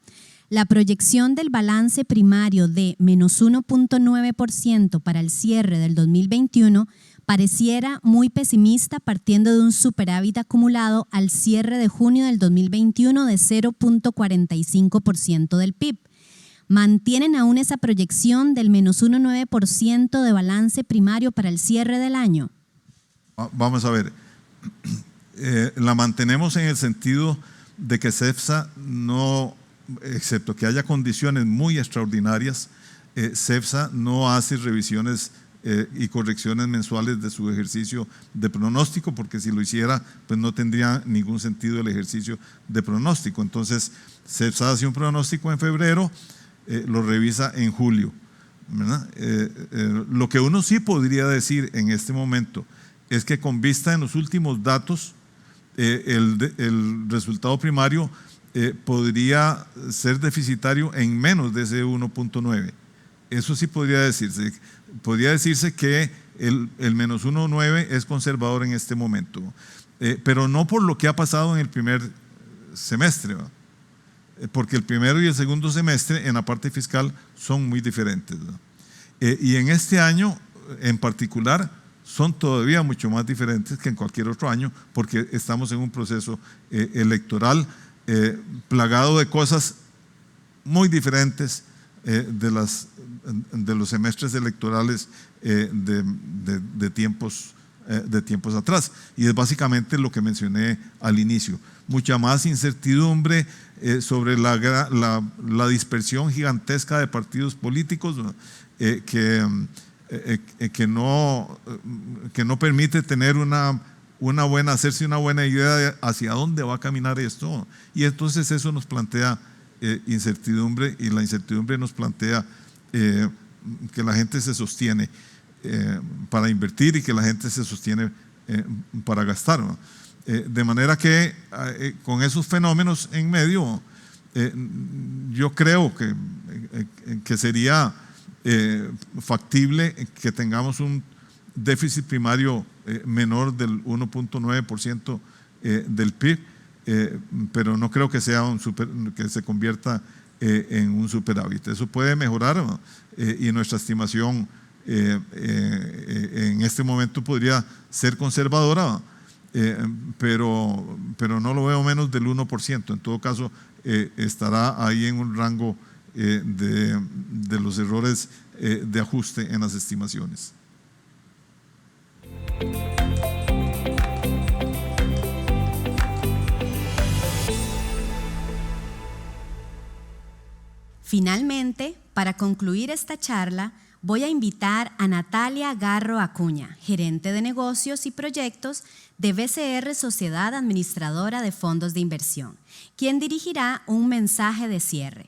S1: La proyección del balance primario de menos 1.9% para el cierre del 2021 pareciera muy pesimista, partiendo de un superávit acumulado al cierre de junio del 2021 de 0.45% del PIB. ¿Mantienen aún esa proyección del menos 1.9% de balance primario para el cierre del año?
S3: Vamos a ver, la mantenemos en el sentido de que CEPSA no, excepto que haya condiciones muy extraordinarias, CEPSA no hace revisiones y correcciones mensuales de su ejercicio de pronóstico, porque si lo hiciera, pues no tendría ningún sentido el ejercicio de pronóstico. Entonces, CEPSA hace un pronóstico en febrero, lo revisa en julio, ¿verdad? Lo que uno sí podría decir en este momento es que, con vista en los últimos datos, el resultado primario podría ser deficitario en menos de ese 1.9. Eso sí podría decirse. Podría decirse que el menos 1.9 es conservador en este momento, pero no por lo que ha pasado en el primer semestre, ¿verdad? Porque el primero y el segundo semestre en la parte fiscal son muy diferentes, y en este año en particular son todavía mucho más diferentes que en cualquier otro año, porque estamos en un proceso electoral plagado de cosas muy diferentes de los semestres electorales de tiempos atrás. Y es básicamente lo que mencioné al inicio: mucha más incertidumbre sobre la dispersión gigantesca de partidos políticos, que no permite tener hacerse una buena idea de hacia dónde va a caminar esto. Y entonces eso nos plantea incertidumbre, y la incertidumbre nos plantea que la gente se sostiene para invertir, y que la gente se sostiene para gastar, ¿no? De manera que con esos fenómenos en medio, yo creo que sería factible que tengamos un déficit primario menor del 1.9% del PIB, pero no creo que sea que se convierta en un superávit. Eso puede mejorar, ¿no? Y nuestra estimación en este momento podría ser conservadora, pero no lo veo menos del 1%. En todo caso, estará ahí en un rango de los errores de ajuste en las estimaciones.
S1: Finalmente, para concluir esta charla, voy a invitar a Natalia Garro Acuña, gerente de negocios y proyectos de BCR Sociedad Administradora de Fondos de Inversión, quien dirigirá un mensaje de cierre.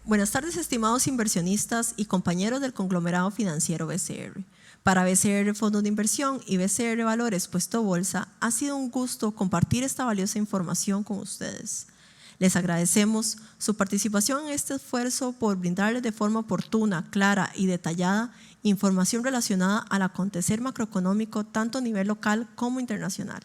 S4: Buenas tardes, estimados inversionistas y compañeros del conglomerado financiero BCR. Para BCR Fondos de Inversión y BCR Valores Puesto Bolsa, ha sido un gusto compartir esta valiosa información con ustedes. Les agradecemos su participación en este esfuerzo por brindarles de forma oportuna, clara y detallada información relacionada al acontecer macroeconómico tanto a nivel local como internacional.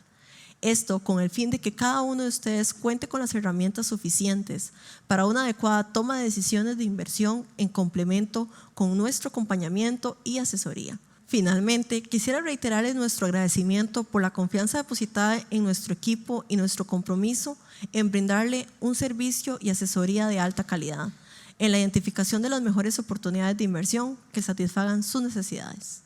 S4: Esto con el fin de que cada uno de ustedes cuente con las herramientas suficientes para una adecuada toma de decisiones de inversión en complemento con nuestro acompañamiento y asesoría. Finalmente, quisiera reiterarles nuestro agradecimiento por la confianza depositada en nuestro equipo y nuestro compromiso en brindarle un servicio y asesoría de alta calidad en la identificación de las mejores oportunidades de inversión que satisfagan sus necesidades.